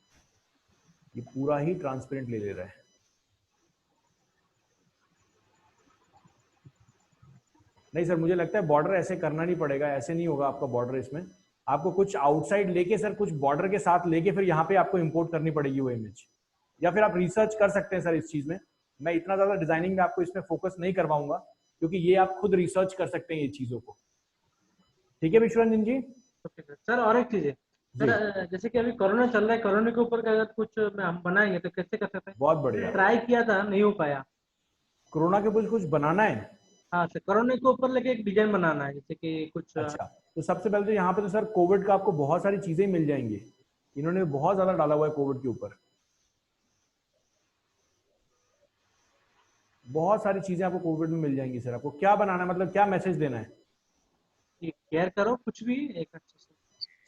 S1: ये पूरा ही ट्रांसपेरेंट ले रहा है। नहीं सर, मुझे लगता है बॉर्डर ऐसे करना नहीं पड़ेगा, ऐसे नहीं होगा आपका बॉर्डर। इसमें आपको कुछ आउटसाइड लेके सर, कुछ बॉर्डर के साथ लेके फिर यहाँ पे आपको इंपोर्ट करनी पड़ेगी वो इमेज, या फिर आप रिसर्च कर सकते हैं सर इस चीज में। मैं इतना ज्यादा डिजाइनिंग में आपको इसमें फोकस नहीं करवाऊंगा, क्योंकि ये आप खुद रिसर्च कर सकते हैं ये चीजों को। ठीक है विश्वरंजन जी?
S3: सर और एक चीज है सर, जैसे कि अभी कोरोना चल रहा है, कोरोना के ऊपर अगर कुछ हम बनाएंगे तो कैसे कर सकते हैं?
S1: बहुत बढ़िया,
S3: ट्राई किया था, नहीं हो पाया।
S1: कोरोना के ऊपर कुछ बनाना है?
S3: हाँ सर, कोरोना के ऊपर लेके एक डिजाइन बनाना है, जैसे कि कुछ।
S1: अच्छा, तो सबसे पहले तो यहाँ पे तो सर कोविड का आपको बहुत सारी चीजें मिल जाएंगी, इन्होंने बहुत ज्यादा डाला हुआ है कोविड के ऊपर, बहुत सारी चीजें आपको कोविड में मिल जाएंगी। सर आपको क्या बनाना है, मतलब क्या मैसेज देना है?
S3: केयर करो कुछ भी एक अच्छे से।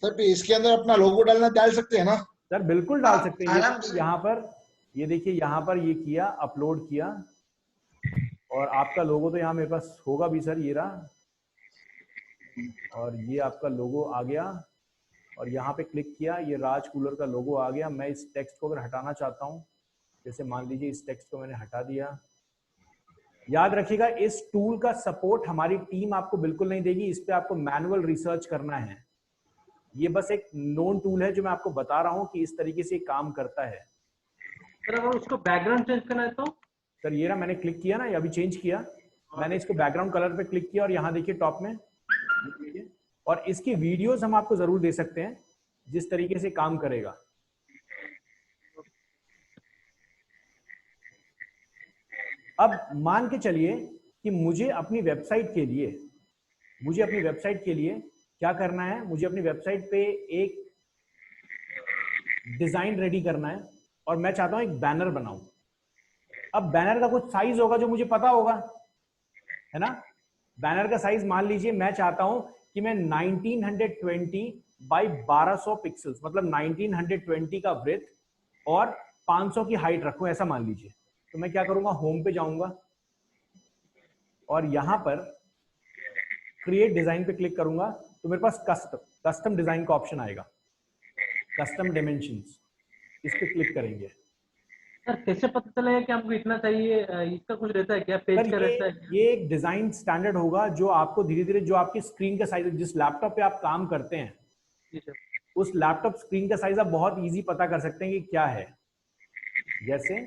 S4: सर इसके अंदर अपना लोगो डाल सकते हैं ना?
S1: सर बिल्कुल डाल सकते हैं।
S2: आराम से।
S1: यहाँ पर ये देखिए, यहाँ पर ये किया, अपलोड किया, और आपका लोगो तो यहाँ मेरे पास होगा भी सर, ये रहा, और ये आपका लोगो आ गया, और यहाँ पे क्लिक किया, ये राज कूलर का लोगो आ गया। मैं इस टेक्स्ट को अगर हटाना चाहता हूँ, जैसे मान लीजिए इस टेक्स्ट को मैंने हटा दिया। याद रखिएगा इस टूल का सपोर्ट हमारी टीम आपको बिल्कुल नहीं देगी, इस पे आपको मैनुअल रिसर्च करना है। ये बस एक नोन टूल है जो मैं आपको बता रहा हूँ कि इस तरीके से काम करता है।
S3: सर अगर उसको बैकग्राउंड चेंज करना है तो?
S1: सर ये रहा, मैंने क्लिक किया ना, अभी चेंज किया मैंने, इसको बैकग्राउंड कलर पे क्लिक किया, और यहाँ देखिए टॉप में, और इसकी वीडियोस हम आपको जरूर दे सकते हैं जिस तरीके से काम करेगा। अब मान के चलिए कि मुझे अपनी वेबसाइट के लिए क्या करना है, मुझे अपनी वेबसाइट पे एक डिजाइन रेडी करना है, और मैं चाहता हूं एक बैनर बनाऊं। अब बैनर का कुछ साइज होगा जो मुझे पता होगा, है ना? बैनर का साइज मान लीजिए मैं चाहता हूं कि मैं 1920 बाई 1200 पिक्सल्स, मतलब 1920 का ब्रेथ और 500 की हाइट रखूं, ऐसा मान लीजिए। तो मैं क्या करूंगा, होम पे जाऊंगा, और यहां पर क्रिएट डिजाइन पे क्लिक करूंगा, तो मेरे पास कस्टम डिजाइन का ऑप्शन आएगा, कस्टम डायमेंशंस, इस पे क्लिक करेंगे।
S3: सर कैसे पता चलेगा कि हमको इतना चाहिए? इसका कुछ रहता है क्या, पेज का रहता है?
S1: ये एक डिजाइन स्टैंडर्ड होगा जो आपको धीरे धीरे, जो आपकी स्क्रीन का साइज, जिस लैपटॉप पे आप काम करते हैं,
S3: जी सर।
S1: उस लैपटॉप स्क्रीन का साइज आप बहुत इजी पता कर सकते हैं कि क्या है। जैसे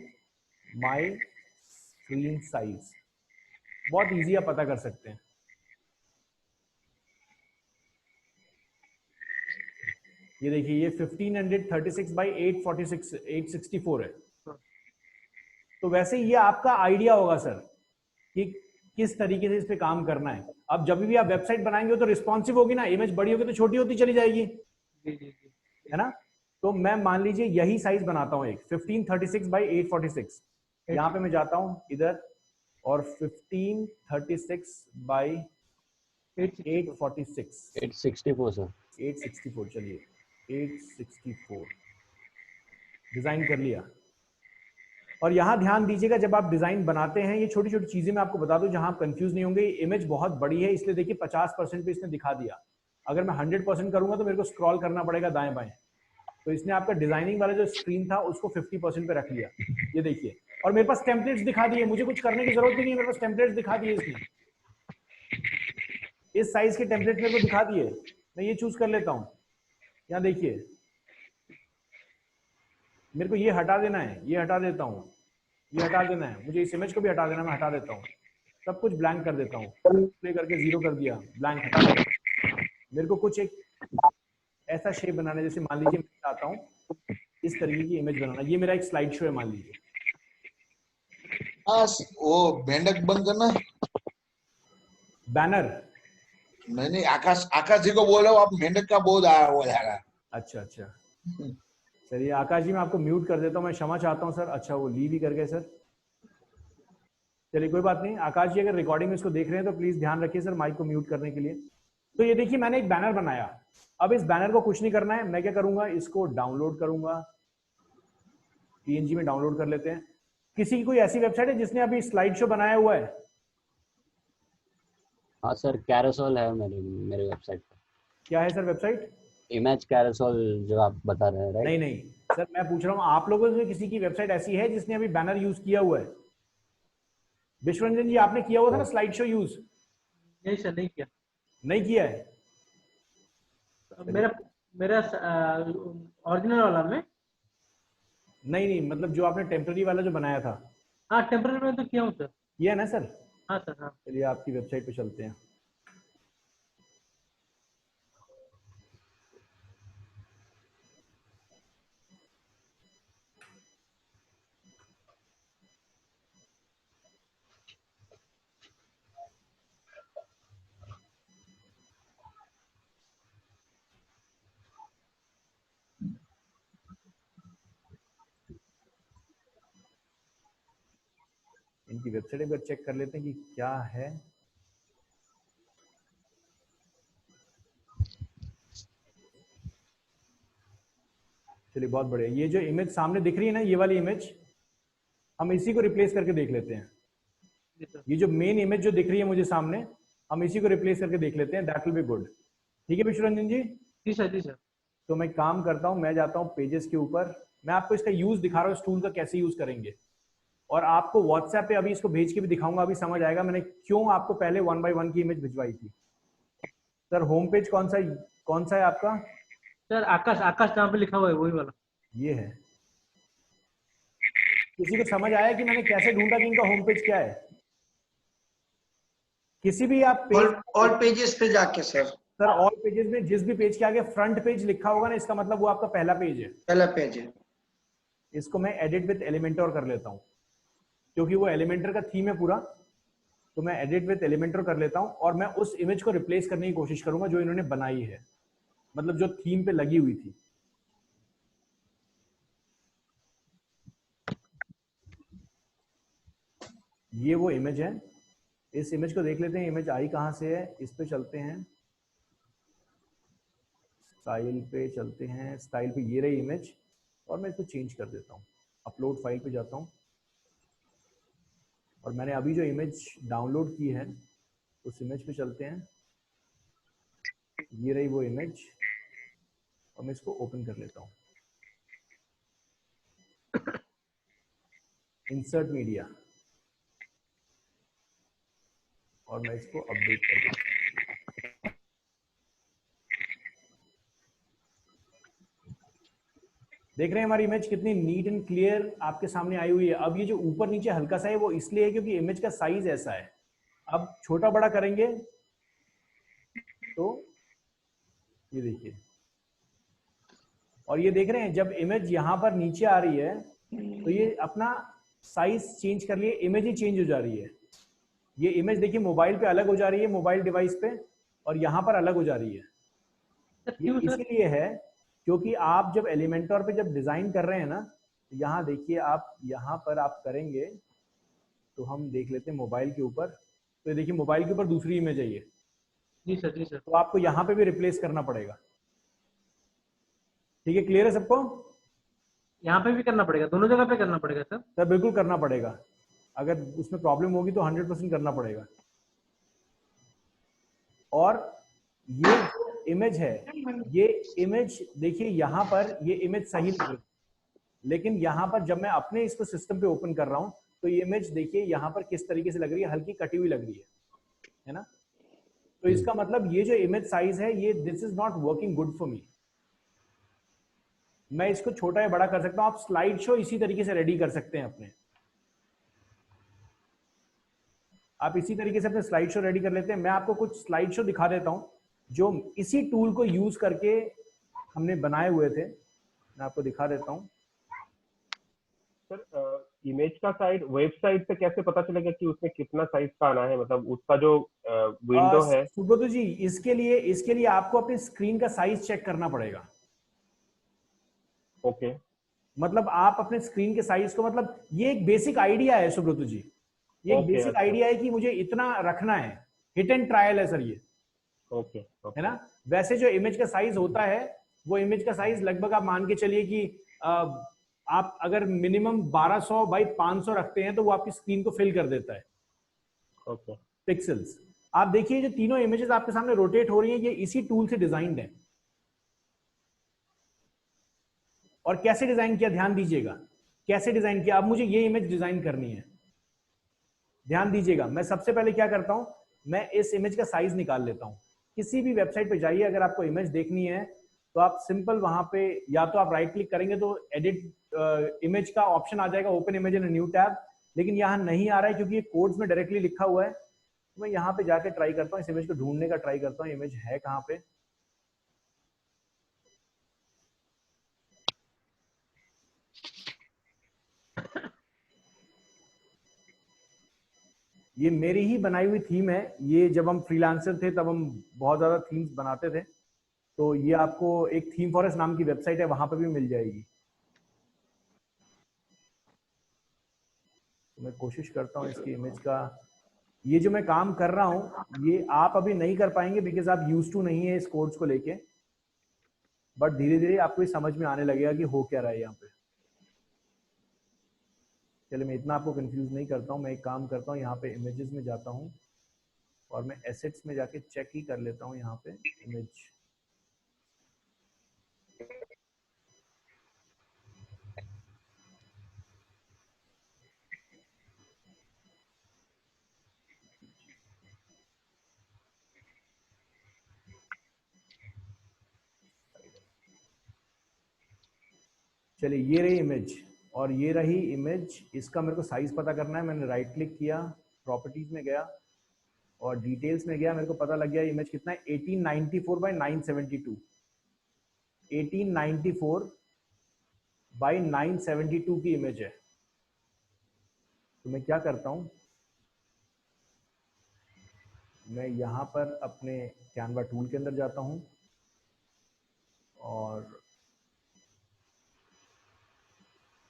S1: माय स्क्रीन साइज, बहुत इजी आप पता कर सकते हैं। ये देखिए, ये 1536 बाई 864 है। तो वैसे ये आपका आइडिया होगा सर कि किस तरीके से इस पे काम करना है। अब जब भी आप वेबसाइट बनाएंगे तो रिस्पॉन्सिव होगी ना, इमेज बड़ी होगी तो छोटी होती चली जाएगी,
S3: जी जी जी।
S1: है ना? तो मैं मान लीजिए यही साइज बनाता हूँ, एक 1536 बाई 846। यहाँ पे मैं जाता हूँ इधर और 1536 बाई 846
S5: 864 सर।
S1: 864, चलिए 864 डिजाइन कर लिया। और यहाँ ध्यान दीजिएगा, जब आप डिजाइन बनाते हैं, ये छोटी छोटी चीजें मैं आपको बता दूं जहां आप कंफ्यूज नहीं होंगे। इमेज बहुत बड़ी है, इसलिए देखिए 50% पे इसने दिखा दिया। अगर मैं 100% करूंगा तो मेरे को स्क्रॉल करना पड़ेगा दाएं बाएं। तो इसने आपका डिजाइनिंग वाला जो स्क्रीन था उसको 50% पे रख लिया, ये देखिए। और मेरे पास टेम्पलेट्स दिखा दिए, मुझे कुछ करने की जरूरत ही नहीं है, मेरे पास टेम्पलेट्स दिखा दिए इसने। इस साइज के टेम्पलेट मेरे को दिखा दिए। मैं ये चूज कर लेता हूँ, यहाँ देखिए मेरे को ये हटा देना है, ये हटा देता हूँ, ये हटा देना है, मुझे इस इमेज को भी हटा देना है, मैं हटा देता हूँ। सब कुछ ब्लैंक कर देता हूँ, प्ले करके 0 कर दिया, ब्लैंक हटा दिया। मेरे को कुछ एक ऐसा शेप बनाना है, जैसे मान लीजिए मैं चाहता हूँ इस तरीके की इमेज बनाना। ये मेरा एक स्लाइड शो है मान लीजिए।
S4: वो मेंढक बंद करना।
S1: बैनर
S4: मैंने आकाश जी को बोला, आप मेंढक का बोल आया वो जा रहा।
S1: अच्छा अच्छा, चलिए आकाश जी मैं आपको म्यूट कर देता हूँ, मैं क्षमा चाहता हूँ सर। अच्छा वो लीव ही कर गए सर, चलिए कोई बात नहीं। आकाश जी अगर रिकॉर्डिंग में इसको देख रहे हैं तो प्लीज ध्यान रखिए सर माइक को म्यूट करने के लिए। तो ये देखिए मैंने एक बैनर बनाया। अब इस बैनर को कुछ नहीं करना है, मैं क्या करूंगा, इसको डाउनलोड करूंगा, PNG में डाउनलोड कर लेते हैं। किसी की कोई ऐसी वेबसाइट है जिसने अभी स्लाइड शो बनाया हुआ है?
S5: हाँ सर, कैरोसेल है मेरे वेबसाइट पर।
S1: क्या है सर वेबसाइट?
S5: इमेज कैरोसेल जो आप बता रहे हैं, राइट?
S1: नहीं नहीं सर, मैं पूछ रहा हूँ आप लोगों में किसी की वेबसाइट ऐसी है जिसने अभी बैनर यूज किया हुआ है? विश्वरंजन जी आपने किया हुआ था ना स्लाइड शो यूज?
S3: नहीं सर, नहीं किया।
S1: नहीं किया है?
S3: मेरा ओरिजिनल वाला में
S1: नहीं नहीं, मतलब जो आपने टेम्पररी वाला जो बनाया था।
S3: हाँ, टेम्पररी में तो किया हूँ सर।
S1: ये है ना सर?
S3: हाँ सर, हाँ।
S1: चलिए आपकी वेबसाइट पे चलते हैं। इनकी वेबसाइट एक बार चेक कर लेते हैं कि क्या है। चलिए बहुत बढ़िया। ये जो इमेज सामने दिख रही है ना, ये वाली इमेज, हम इसी को रिप्लेस करके देख लेते हैं। ये जो मेन इमेज जो दिख रही है मुझे सामने, हम इसी को रिप्लेस करके देख लेते हैं। That will be good. ठीक है विश्वरंजन जी?
S3: जी सर, जी सर।
S1: तो मैं काम करता हूं, मैं जाता हूं पेजेस के ऊपर, मैं आपको इसका यूज दिखा रहा हूं, इस टूल का कैसे यूज करेंगे। और आपको व्हाट्सएप पे अभी इसको भेज के भी दिखाऊंगा, अभी समझ आएगा मैंने क्यों आपको पहले 1 by 1 की इमेज भिजवाई थी। सर होम पेज कौन सा है आपका?
S3: सर आकाश जहाँ पे लिखा हुआ है वही वाला।
S1: ये है। किसी को समझ आया कि मैंने कैसे ढूंढा कि इनका होम पेज क्या है? किसी भी आप
S2: ऑल पेजेस पे जाके सर
S1: ऑल पेजेस में जिस भी पेज के आगे फ्रंट पेज लिखा होगा ना, इसका मतलब वो आपका पहला पेज है।
S2: पहला पेज है।
S1: इसको मैं एडिट विद एलिमेंटर कर लेता हूं, क्योंकि वो एलिमेंटर का थीम है पूरा। तो मैं एडिट विद एलिमेंटर कर लेता हूं और मैं उस इमेज को रिप्लेस करने की कोशिश करूंगा जो इन्होंने बनाई है, मतलब जो थीम पे लगी हुई थी। ये वो इमेज है। इस इमेज को देख लेते हैं, इमेज आई कहां से है। इस पे चलते हैं, स्टाइल पे चलते हैं, स्टाइल पे ये रही इमेज और मैं इसको चेंज कर देता हूँ। अपलोड फाइल पे जाता हूँ और मैंने अभी जो इमेज डाउनलोड की है उस इमेज पे चलते हैं। ये रही वो इमेज और मैं इसको ओपन कर लेता हूँ। इंसर्ट मीडिया और मैं इसको अपडेट कर देता हूँ। देख रहे हैं हमारी इमेज कितनी नीट एंड क्लियर आपके सामने आई हुई है। अब ये जो ऊपर नीचे हल्का सा है वो इसलिए है क्योंकि इमेज का साइज ऐसा है। अब छोटा बड़ा करेंगे तो ये देखिए, और ये देख रहे हैं जब इमेज यहां पर नीचे आ रही है तो ये अपना साइज चेंज कर लिए, इमेज ही चेंज हो जा रही है। ये इमेज देखिए मोबाइल पे अलग हो जा रही है, मोबाइल डिवाइस पे, और यहां पर अलग हो जा रही है। ये इसीलिए है क्योंकि आप जब एलिमेंटर पे जब डिजाइन कर रहे हैं ना, तो यहाँ देखिए आप यहाँ पर आप करेंगे तो हम देख लेते हैं मोबाइल के ऊपर। तो ये देखिए मोबाइल के ऊपर दूसरी इमेज है ये।
S3: जी सर, जी सर।
S1: तो आपको यहाँ पे भी रिप्लेस करना पड़ेगा। ठीक है, क्लियर है सबको?
S3: यहाँ पे भी करना पड़ेगा, दोनों जगह पे करना पड़ेगा सर?
S1: सर बिल्कुल करना पड़ेगा, अगर उसमें प्रॉब्लम होगी तो 100% करना पड़ेगा। और ये जो इमेज है, ये इमेज देखिए यहाँ पर ये इमेज सही लग रही है, लेकिन यहाँ पर जब मैं अपने इसको सिस्टम पे ओपन कर रहा हूँ तो ये इमेज देखिए यहाँ पर किस तरीके से लग रही है, हल्की कटी हुई लग रही है ना? तो इसका मतलब ये जो इमेज साइज है ये this is not working good for me. मैं इसको छोटा या बड़ा कर सकता हूं। आप स्लाइड शो इसी तरीके से रेडी कर सकते हैं अपने, आप इसी तरीके से अपने स्लाइड शो रेडी कर लेते हैं। मैं आपको कुछ स्लाइड शो दिखा देता हूं जो इसी टूल को यूज करके हमने बनाए हुए थे। मैं आपको दिखा देता हूं।
S8: सर इमेज का साइज वेबसाइट पे कैसे पता चलेगा कि उसमें कितना साइज का आना है, मतलब उसका जो विंडो है?
S1: सुब्रत जी, इसके लिए आपको अपनी स्क्रीन का साइज चेक करना पड़ेगा।
S8: ओके।
S1: मतलब आप अपने स्क्रीन के साइज को, मतलब ये एक बेसिक आइडिया है सुब्रत जी, ये एक बेसिक आइडिया है कि मुझे इतना रखना है। हिट एंड ट्रायल है सर ये।
S8: ओके।
S1: है ना? वैसे जो इमेज का साइज होता है वो इमेज का साइज लगभग आप मान के चलिए कि आप अगर मिनिमम 1200 बाई 500 रखते हैं तो वो आपकी स्क्रीन को फिल कर देता है।
S8: ओके।
S1: पिक्सेल्स। आप देखिए जो तीनों इमेजेस आपके सामने रोटेट हो रही हैं, ये इसी टूल से डिजाइन्ड है। और कैसे डिजाइन किया, ध्यान दीजिएगा कैसे डिजाइन किया। अब मुझे ये इमेज डिजाइन करनी है, ध्यान दीजिएगा। मैं सबसे पहले क्या करता हूं, मैं इस इमेज का साइज निकाल लेता हूं। किसी भी वेबसाइट पे जाइए, अगर आपको इमेज देखनी है तो आप सिंपल वहां पे या तो आप राइट क्लिक करेंगे तो एडिट इमेज का ऑप्शन आ जाएगा, open image in new tab. लेकिन यहाँ नहीं आ रहा है क्योंकि ये कोड्स में डायरेक्टली लिखा हुआ है। तो मैं यहाँ पे जाके ट्राई करता हूँ, इस इमेज को ढूंढने का ट्राई करता हूँ, इमेज है कहाँ पे। ये मेरी ही बनाई हुई थीम है। ये जब हम फ्रीलांसर थे तब हम बहुत ज्यादा थीम्स बनाते थे। तो ये आपको एक थीम फॉरेस्ट नाम की वेबसाइट है, वहां पर भी मिल जाएगी। तो मैं कोशिश करता हूँ इसकी इमेज का, ये जो मैं काम कर रहा हूँ ये आप अभी नहीं कर पाएंगे बिकॉज आप यूज टू नहीं है इस कोड्स को लेके, बट धीरे धीरे आपको ये समझ में आने लगेगा कि हो क्या रहा है यहाँ पे। चलिए मैं इतना आपको कंफ्यूज नहीं करता हूँ। मैं एक काम करता हूँ, यहाँ पे इमेजेस में जाता हूँ और मैं एसेट्स में जाके चेक ही कर लेता हूँ यहाँ पे इमेज। चलिए ये रही इमेज और ये रही इमेज। इसका मेरे को साइज पता करना है। मैंने राइट क्लिक किया, प्रॉपर्टीज में गया और डिटेल्स में गया। मेरे को पता लग गया इमेज कितना है, 1894 बाई 972। 1894 बाई 972 की इमेज है। तो मैं क्या करता हूं, मैं यहां पर अपने कैनवा टूल के अंदर जाता हूं और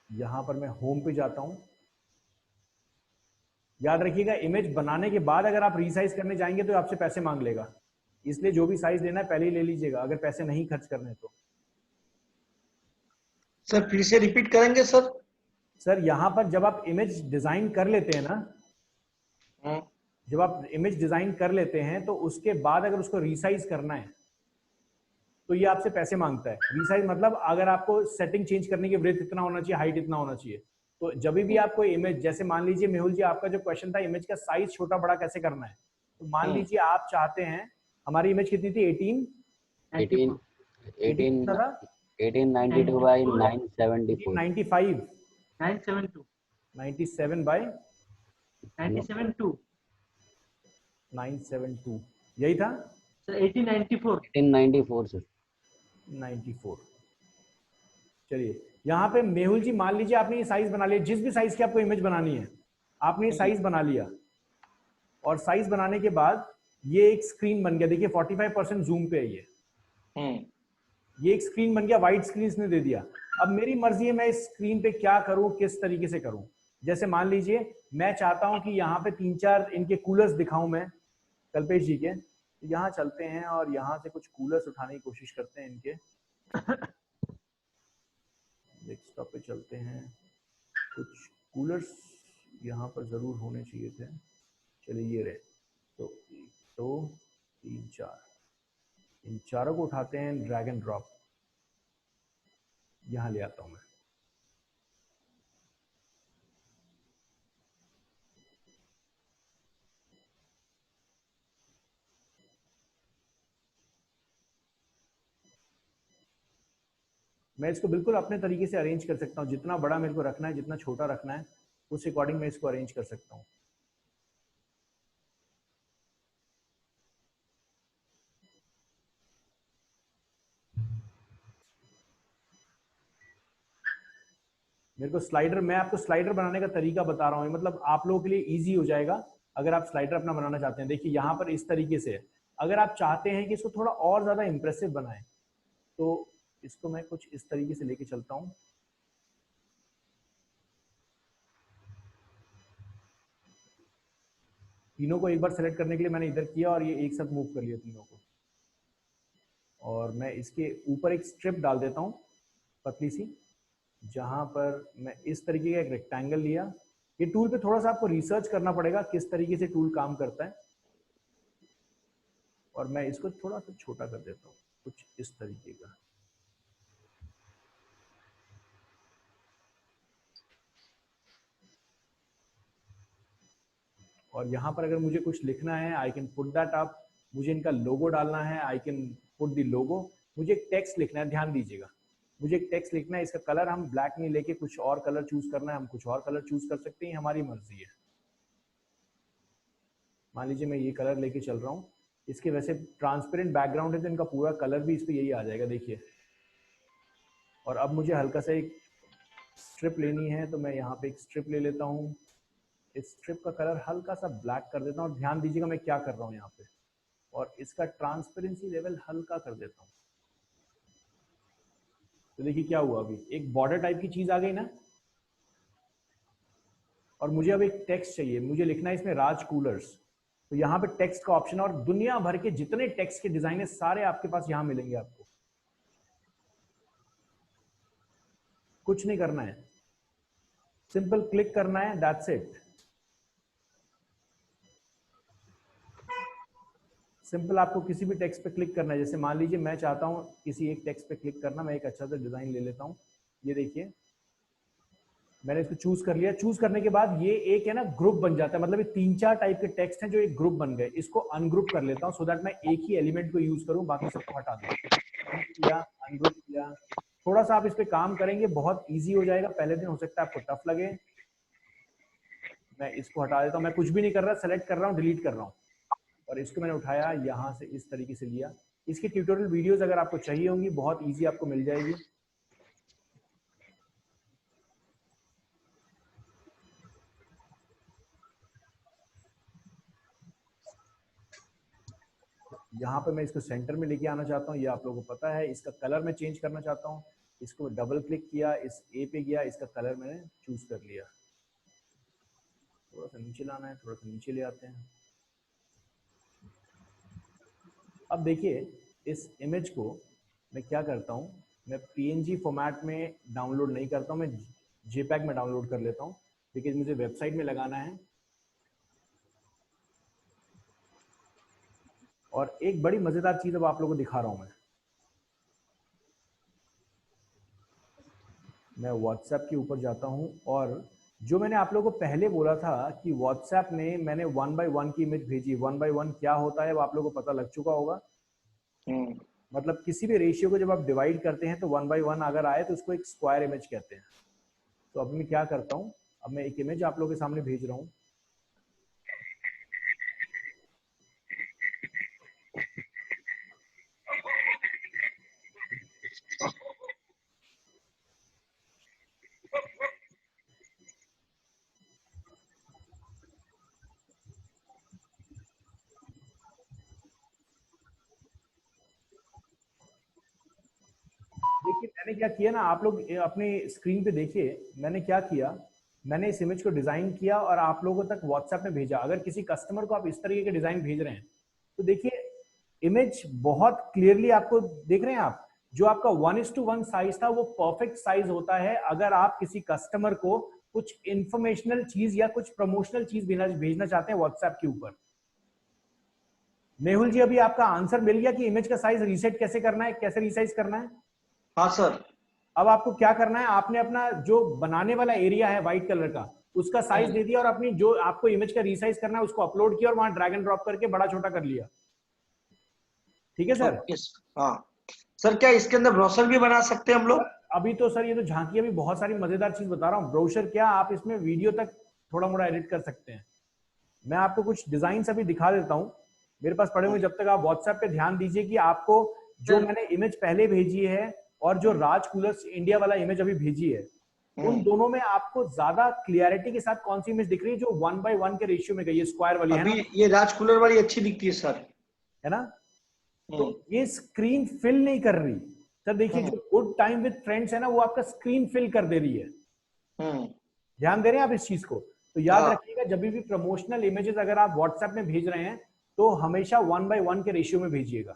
S1: यहां पर मैं होम पे जाता हूं। याद रखिएगा इमेज बनाने के बाद अगर आप रीसाइज करने जाएंगे तो आपसे पैसे मांग लेगा, इसलिए जो भी साइज लेना है पहले ही ले लीजिएगा अगर पैसे नहीं खर्च करने तो।
S2: सर फिर से रिपीट करेंगे सर?
S1: सर यहाँ पर जब आप इमेज डिजाइन कर लेते हैं ना, जब आप इमेज डिजाइन कर लेते हैं तो उसके बाद अगर उसको रीसाइज करना है तो ये आपसे पैसे मांगता है। रीसाइज मतलब अगर आपको सेटिंग चेंज करने की ब्रेथ इतना होना चाहिए, हाइट इतना होना चाहिए। तो जब भी आपको इमेज, जैसे मान लीजिए मेहुल जी आपका जो क्वेश्चन था इमेज का साइज छोटा बड़ा कैसे करना है, तो मान लीजिए आप चाहते हैं, हमारी इमेज कितनी थी,
S5: 1892 by 974
S1: 95
S3: 972
S1: 97 by
S3: 972
S1: 972 यही था
S3: सर। 1894
S5: 1894 सर।
S1: 94। चलिए यहाँ पे मेहुल जी मान लीजिए आपने ये साइज बना लिया, जिस भी साइज की आपको इमेज बनानी है आपने ये साइज बना लिया और साइज बनाने के बाद ये एक स्क्रीन बन गया। देखिए 45% जूम पे है ये। ये एक स्क्रीन बन गया, वाइट स्क्रीन इसने दे दिया। अब मेरी मर्जी है मैं इस स्क्रीन पे क्या करूं, किस तरीके से करूं। जैसे मान लीजिए मैं चाहता हूं कि यहाँ पे 3-4 इनके कूलर्स दिखाऊं मैं कल्पेश जी के। तो यहाँ चलते हैं और यहाँ से कुछ कूलर्स उठाने की कोशिश करते हैं इनके। डेस्कटॉप पे चलते हैं, कुछ कूलर्स यहाँ पर जरूर होने चाहिए थे। चलिए ये रहे। तो 1 2 3 4, इन चारों को उठाते हैं, ड्रैग एंड ड्रॉप यहाँ ले आता हूं मैं। मैं इसको बिल्कुल अपने तरीके से अरेंज कर सकता हूँ, जितना बड़ा मेरे को रखना है, जितना छोटा रखना है, उस अकॉर्डिंग मैं इसको अरेंज कर सकता हूँ। मेरे को स्लाइडर, मैं आपको स्लाइडर बनाने का तरीका बता रहा हूँ, मतलब आप लोगों के लिए इजी हो जाएगा अगर आप स्लाइडर अपना बनाना चाहते हैं। देखिए यहाँ पर इस तरीके से, अगर आप चाहते हैं कि इसको थोड़ा और ज्यादा इंप्रेसिव बनाएं तो इसको मैं कुछ इस तरीके से लेके चलता हूँ। तीनों को एक बार सेलेक्ट करने के लिए मैंने इधर किया और ये एक साथ मूव कर लिया तीनों को। और मैं इसके ऊपर एक स्ट्रिप डाल देता हूँ पतली सी, जहां पर मैं इस तरीके का एक रेक्टेंगल लिया। ये टूल पे थोड़ा सा आपको रिसर्च करना पड़ेगा किस तरीके से टूल काम करता है। और मैं इसको थोड़ा सा छोटा कर देता हूँ कुछ इस तरीके का। और यहाँ पर अगर मुझे कुछ लिखना है, I can put that up. मुझे इनका लोगो डालना है, I can put the logo. मुझे एक टेक्स्ट लिखना है, ध्यान दीजिएगा, मुझे एक टेक्स्ट लिखना है। इसका कलर हम ब्लैक नहीं लेके कुछ और कलर चूज करना है, हम कुछ और कलर चूज कर सकते हैं, हमारी मर्जी है। मान लीजिए मैं ये कलर लेके चल रहा हूँ, इसके वैसे ट्रांसपेरेंट बैकग्राउंड है तो इनका पूरा कलर भी इस पे यही आ जाएगा, देखिए। और अब मुझे हल्का सा एक स्ट्रिप लेनी है, तो मैं यहाँ पे एक स्ट्रिप ले लेता हूँ। इस स्ट्रिप का कलर हल्का सा ब्लैक कर देता हूँ। ध्यान दीजिएगा मैं क्या कर रहा हूँ यहाँ पे। और इसका ट्रांसपेरेंसी लेवल हल्का कर देता हूँ। तो देखिए क्या हुआ, अभी एक बॉर्डर टाइप की चीज आ गई ना। और मुझे अब एक टेक्स्ट चाहिए, मुझे लिखना है इसमें राज कूलर्स। तो यहाँ पे टेक्स्ट का ऑप्शन, और दुनिया भर के जितने टेक्स्ट के डिजाइन है सारे आपके पास यहाँ मिलेंगे आपको। कुछ नहीं करना है, सिंपल क्लिक करना है, दैट्स इट। सिंपल आपको किसी भी टेक्स्ट पे क्लिक करना है। जैसे मान लीजिए मैं चाहता हूँ किसी एक टेक्स्ट पे क्लिक करना, मैं एक अच्छा सा डिजाइन ले लेता हूँ। ये देखिए मैंने इसको चूज कर लिया। चूज करने के बाद ये एक है ना ग्रुप बन जाता है, मतलब ये 3-4 टाइप के टेक्स्ट हैं जो एक ग्रुप बन गए। इसको अनग्रुप कर लेता हूँ सो दैट मैं एक ही एलिमेंट को यूज करूँ, बाकी सबको हटा दूँ। किया, अनग्रुप किया। थोड़ा सा आप इस पे काम करेंगे, बहुत ईजी हो जाएगा। पहले दिन हो सकता है आपको टफ लगे। मैं इसको हटा देता हूँ, मैं कुछ भी नहीं कर रहा, सेलेक्ट कर रहा हूँ, डिलीट कर रहा हूँ। और इसको मैंने उठाया यहाँ से इस तरीके से लिया। इसकी ट्यूटोरियल वीडियोस अगर आपको चाहिए होंगी, बहुत इजी आपको मिल जाएगी। यहाँ पे मैं इसको सेंटर में लेके आना चाहता हूँ, ये आप लोगों को पता है। इसका कलर मैं चेंज करना चाहता हूँ। इसको डबल क्लिक किया, इस ए पे गया, इसका कलर मैंने चूज कर लिया। थोड़ा सा नीचे लाना है, थोड़ा सा नीचे ले आते हैं। अब देखिए इस इमेज को मैं क्या करता हूँ, मैं PNG फॉर्मेट में डाउनलोड नहीं करता हूँ, मैं JPEG में डाउनलोड कर लेता हूँ, बिकॉज मुझे वेबसाइट में लगाना है। और एक बड़ी मजेदार चीज अब आप लोगों को दिखा रहा हूं मैं व्हाट्सएप के ऊपर जाता हूं। और जो मैंने आप लोगों को पहले बोला था कि व्हाट्सएप में मैंने 1 by 1 की इमेज भेजी, 1 by 1 क्या होता है वो आप लोगों को पता लग चुका होगा। मतलब किसी भी रेशियो को जब आप डिवाइड करते हैं तो 1 by 1 अगर आए तो उसको एक स्क्वायर इमेज कहते हैं। तो अब मैं क्या करता हूं, अब मैं एक इमेज आप लोगों के सामने भेज रहा हूं। देखिए मैंने क्या किया ना, आप लोग अपने स्क्रीन पे देखिए मैंने क्या किया। मैंने इस इमेज को डिजाइन किया और आप लोगों तक व्हाट्सएप में भेजा। अगर किसी कस्टमर को आप इस तरीके के डिजाइन भेज रहे हैं तो देखिए इमेज बहुत क्लियरली आपको दिख रहे हैं आप। जो आपका 1:1 साइज था वो परफेक्ट साइज होता है अगर आप किसी कस्टमर को कुछ इंफॉर्मेशनल चीज या कुछ प्रमोशनल चीज भेजना चाहते हैं व्हाट्सएप के ऊपर। मेहुल जी अभी आपका आंसर मिल गया कि इमेज का साइज रीसेट कैसे करना है, कैसे रिसाइज करना है।
S2: हाँ सर।
S1: अब आपको क्या करना है, आपने अपना जो बनाने वाला एरिया है व्हाइट कलर का उसका साइज दे दिया और अपनी जो आपको इमेज का रिसाइज करना है उसको अपलोड किया और वहां ड्रैग एंड ड्रॉप करके बड़ा छोटा कर लिया। ठीक है सर।
S2: हाँ सर, क्या इसके अंदर ब्रोशर भी बना सकते हैं हम लोग?
S1: अभी तो सर ये तो झांकी, अभी बहुत सारी मजेदार चीज बता रहा हूँ। ब्रोशर क्या, आप इसमें वीडियो तक थोड़ा मोड़ा एडिट कर सकते हैं। मैं आपको कुछ डिजाइन अभी दिखा देता हूँ मेरे पास पड़े हुए। जब तक आप व्हाट्सएप पे ध्यान दीजिए कि आपको जो मैंने इमेज पहले भेजी है और जो राज कूलर्स इंडिया वाला इमेज अभी भेजी है उन दोनों में आपको ज्यादा क्लियरिटी के साथ कौन सी इमेज दिख रही है जो 1:1 के रेशियो में गई है, स्क्वायर वाली है ना।
S2: ये राज कूलर वाली अच्छी दिखती है सर,
S1: है ना। तो ये स्क्रीन फिल नहीं कर रही सर। देखिए जो गुड टाइम विद फ्रेंड्स है ना वो आपका स्क्रीन फिल कर दे रही है। ध्यान दे रहे हैं आप इस चीज को। तो याद रखिएगा जब भी प्रमोशनल इमेजेस अगर आप व्हाट्सएप में भेज रहे हैं तो हमेशा 1:1 के रेशियो में भेजिएगा।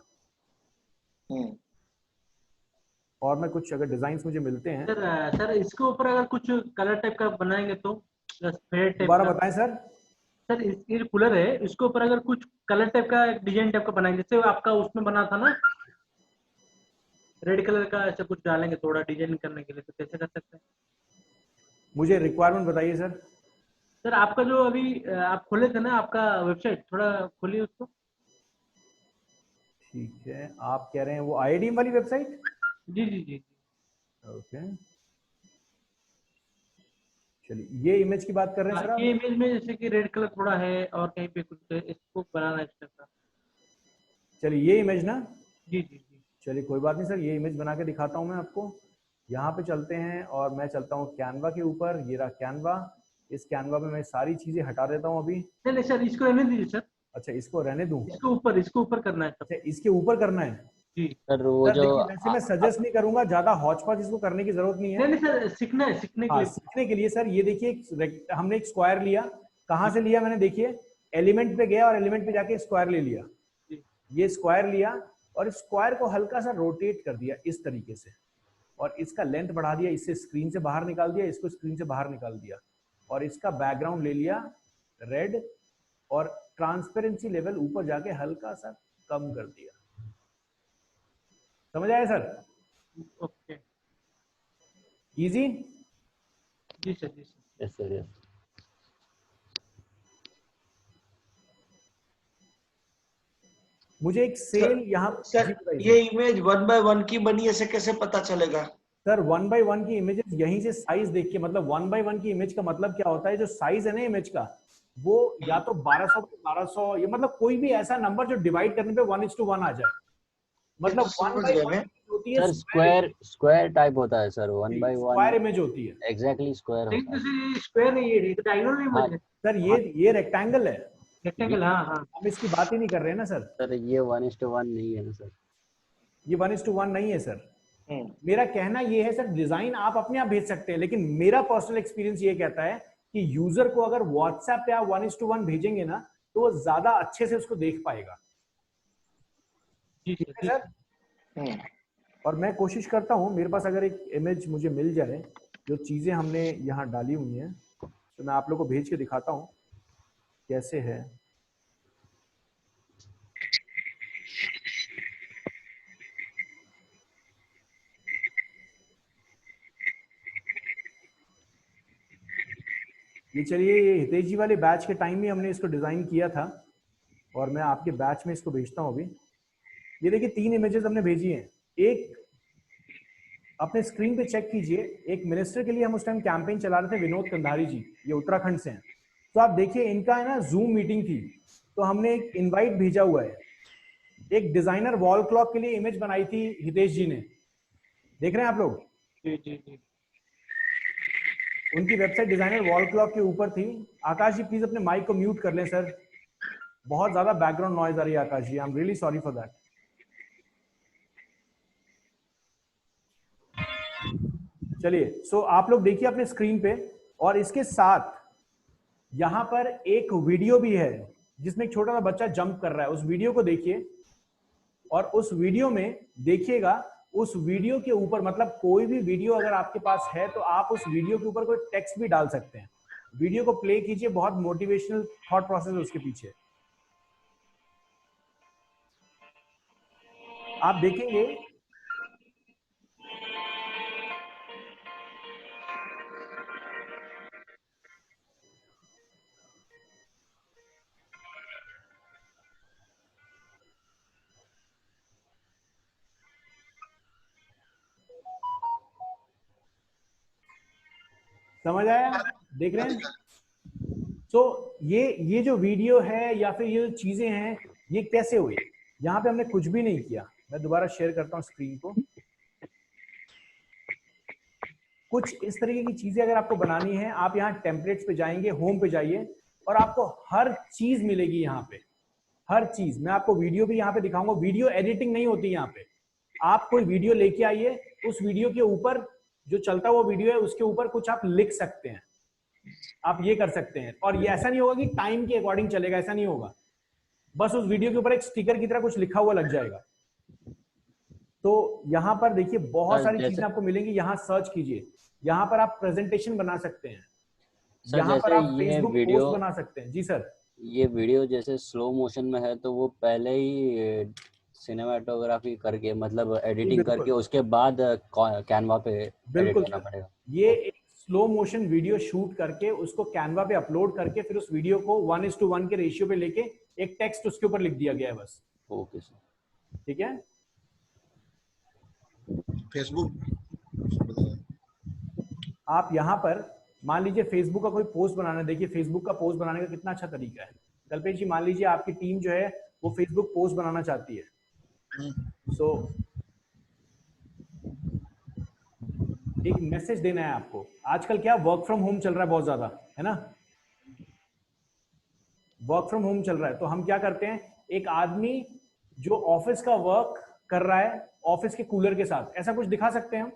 S1: और मैं कुछ अगर डिजाइन मुझे मिलते हैं
S3: सर इसके ऊपर अगर कुछ कलर टाइप का बनाएंगे तो
S1: दोबारा बताएं सर।
S3: सर ये कूलर है, इसके ऊपर अगर कुछ कलर टाइप का डिजाइन टाइप का बनाएंगे जैसे आपका उसमें बना था ना रेड कलर का, ऐसा कुछ डालेंगे थोड़ा डिजाइन करने के लिए तो कैसे कर सकते हैं?
S1: मुझे रिक्वायरमेंट बताइए सर।
S3: सर आपका जो अभी आप खोले थे ना आपका वेबसाइट, थोड़ा खोलिए उसको।
S1: ठीक है, आप कह रहे हैं वो आईडीएम वाली वेबसाइट?
S3: जी जी जी।
S1: ओके चलिए, ये इमेज की बात कर रहे हैं सर आप?
S3: ये इमेज में जैसे कि रेड कलर थोड़ा है और कहीं पे कुछ इसको बनाना है इस टाइप का।
S1: चलिए ये इमेज ना।
S3: जी जी जी।
S1: चलिए कोई बात नहीं सर, ये इमेज बना के दिखाता हूँ मैं आपको। यहाँ पे चलते हैं और मैं चलता हूँ कैनवा के ऊपर। ये रहा कैनवा। इस कैनवा में मैं सारी चीजें हटा देता हूँ अभी।
S3: नहीं सर इसको रहने दीजिए सर।
S1: अच्छा इसको रहने दूं?
S3: इसको ऊपर करना है।
S1: अच्छा इसके ऊपर करना है
S3: जी
S5: सर। वो
S1: सर
S5: जो
S1: वैसे मैं सजेस्ट नहीं करूंगा, ज्यादा हौच पौच इसको करने की जरूरत नहीं है।
S3: नहीं सर सीखना है, सीखने के लिए।
S1: सीखने के लिए सर ये देखिए हमने एक स्क्वायर लिया। कहाँ से लिया मैंने, देखिए एलिमेंट पे गया और एलिमेंट पे जाके स्क्वायर ले लिया। ये स्क्वायर लिया और स्क्वायर को हल्का सा रोटेट कर दिया इस तरीके से और इसका लेंथ बढ़ा दिया। इससे स्क्रीन से बाहर निकाल दिया, इसको स्क्रीन से बाहर निकाल दिया और इसका बैकग्राउंड ले लिया रेड और ट्रांसपेरेंसी लेवल ऊपर जाके हल्का सा कम कर दिया। समझ आया सर?
S3: Okay
S1: easy?
S3: जी सर जी सर।
S5: Yes sir, yes.
S1: मुझे एक सेल यहाँ
S2: सर ये इमेज 1:1 की बनी, ऐसे कैसे पता चलेगा?
S1: सर 1:1 की इमेजेस यहीं से साइज देख के, मतलब 1:1 की इमेज का मतलब क्या होता है, जो साइज है ना इमेज का वो या तो 1200 पे 1200, ये मतलब कोई भी ऐसा नंबर जो डिवाइड करने पे 1:1 आ जाए। मतलब 1:1 होती है
S5: सर स्क्वायर टाइप होता है सर। 1:1
S1: स्क्वायर इमेज होती है।
S5: एग्जैक्टली स्क्वायर होता है।
S3: स्क्वायर नहीं है, डायगोनल इमेज है
S1: सर। ये रेक्टेंगल है।
S3: रेक्टेंगल। हाँ हाँ।
S1: हम इसकी बात ही नहीं कर रहे हैं ना सर।
S5: सर ये 1:1 नहीं है ना सर।
S1: ये 1:1 नहीं है सर। मेरा कहना ये है सर, डिजाइन आप अपने आप भेज सकते हैं लेकिन मेरा पर्सनल एक्सपीरियंस ये कहता है कि यूजर को अगर व्हाट्सएप पे आप 1:1 भेजेंगे ना तो वो ज्यादा अच्छे से उसको देख पाएगा। ठीक है सर। और मैं कोशिश करता हूं, मेरे पास अगर एक इमेज मुझे मिल जाए जो चीजें हमने यहाँ डाली हुई हैं तो मैं आप लोग को भेज के दिखाता हूं कैसे है। ये चलिए, ये हितेश जी वाले बैच के टाइम में हमने इसको डिजाइन किया था और मैं आपके बैच में इसको भेजता हूं अभी। ये देखिए 3 इमेजेस हमने भेजी हैं। एक अपने स्क्रीन पे चेक कीजिए, एक मिनिस्टर के लिए हम उस टाइम कैंपेन चला रहे थे, विनोद कंधारी जी, ये उत्तराखंड से हैं। तो आप देखिए इनका है ना जूम मीटिंग थी तो हमने एक इनवाइट भेजा हुआ है। एक डिजाइनर वॉल क्लॉक के लिए इमेज बनाई थी हितेश जी ने, देख रहे हैं आप लोग?
S3: जी जी जी।
S1: उनकी वेबसाइट डिजाइनर वॉल क्लॉक के ऊपर थी। आकाश जी प्लीज अपने माइक को म्यूट कर लें सर, बहुत ज्यादा बैकग्राउंड नॉइज आ रही है Akash ji, I am really sorry for that. चलिए, सो आप लोग देखिए अपने स्क्रीन पे, और इसके साथ यहाँ पर एक वीडियो भी है जिसमें एक छोटा सा बच्चा जंप कर रहा है। उस वीडियो को देखिए, और उस वीडियो में देखिएगा, उस वीडियो के ऊपर, मतलब कोई भी वीडियो अगर आपके पास है तो आप उस वीडियो के ऊपर कोई टेक्स्ट भी डाल सकते हैं। वीडियो को प्ले कीजिए, बहुत मोटिवेशनल थॉट प्रोसेस है उसके पीछे। आप देखेंगे समझ आया? देख रहे हैं? तो ये जो वीडियो है या फिर ये जो चीजें हैं, ये कैसे हुई? यहाँ पे हमने कुछ भी नहीं किया। मैं दोबारा शेयर करता हूँ स्क्रीन को। कुछ इस तरीके की चीजें अगर आपको बनानी है, आप यहाँ टेम्पलेट्स पे जाएंगे, होम पे जाइए, और आपको हर चीज मिलेगी यहाँ पे, हर चीज। मैं आपको वीडियो भी यहाँ पे दिखाऊंगा। वीडियो एडिटिंग नहीं होती यहाँ पे। आप कोई वीडियो लेके आइए, उस वीडियो के ऊपर जो चलता हुआ वीडियो है उसके ऊपर कुछ आप लिख सकते हैं, आप ये कर सकते हैं। और ये ऐसा नहीं होगा कि टाइम के अकॉर्डिंग चलेगा, ऐसा नहीं होगा। बस उस वीडियो के ऊपर एक स्टिकर की तरह कुछ लिखा हुआ लग जाएगा। तो यहाँ पर देखिए बहुत सारी चीजें आपको मिलेंगी। यहाँ सर्च कीजिए, यहाँ पर आप प्रेजेंटेशन बना सकते हैं, यहाँ पर आप फेसबुक पोस्ट बना सकते हैं। जी सर।
S5: ये वीडियो जैसे स्लो मोशन में है तो वो पहले ही सिनेमाटोग्राफी करके, मतलब एडिटिंग करके, उसके बाद कैनवा पे एडिट करना पड़ेगा।
S1: ये एक स्लो मोशन वीडियो शूट करके उसको कैनवा पे अपलोड करके फिर उस वीडियो को 1:1 के रेशियो पे लेके एक टेक्स्ट उसके ऊपर लिख दिया गया है बस।
S5: ओके सर,
S1: ठीक है।
S4: फेसबुक,
S1: आप यहाँ पर मान लीजिए फेसबुक का कोई पोस्ट बनाना है। देखिए फेसबुक का पोस्ट बनाने का कितना अच्छा तरीका है। कल्पेश जी, मान लीजिए आपकी टीम जो है वो फेसबुक पोस्ट बनाना चाहती है। सो एक मैसेज देना है आपको। आजकल क्या वर्क फ्रॉम होम चल रहा है बहुत ज्यादा, है ना? वर्क फ्रॉम होम चल रहा है, तो हम क्या करते हैं, एक आदमी जो ऑफिस का वर्क कर रहा है ऑफिस के कूलर के साथ, ऐसा कुछ दिखा सकते हैं हम।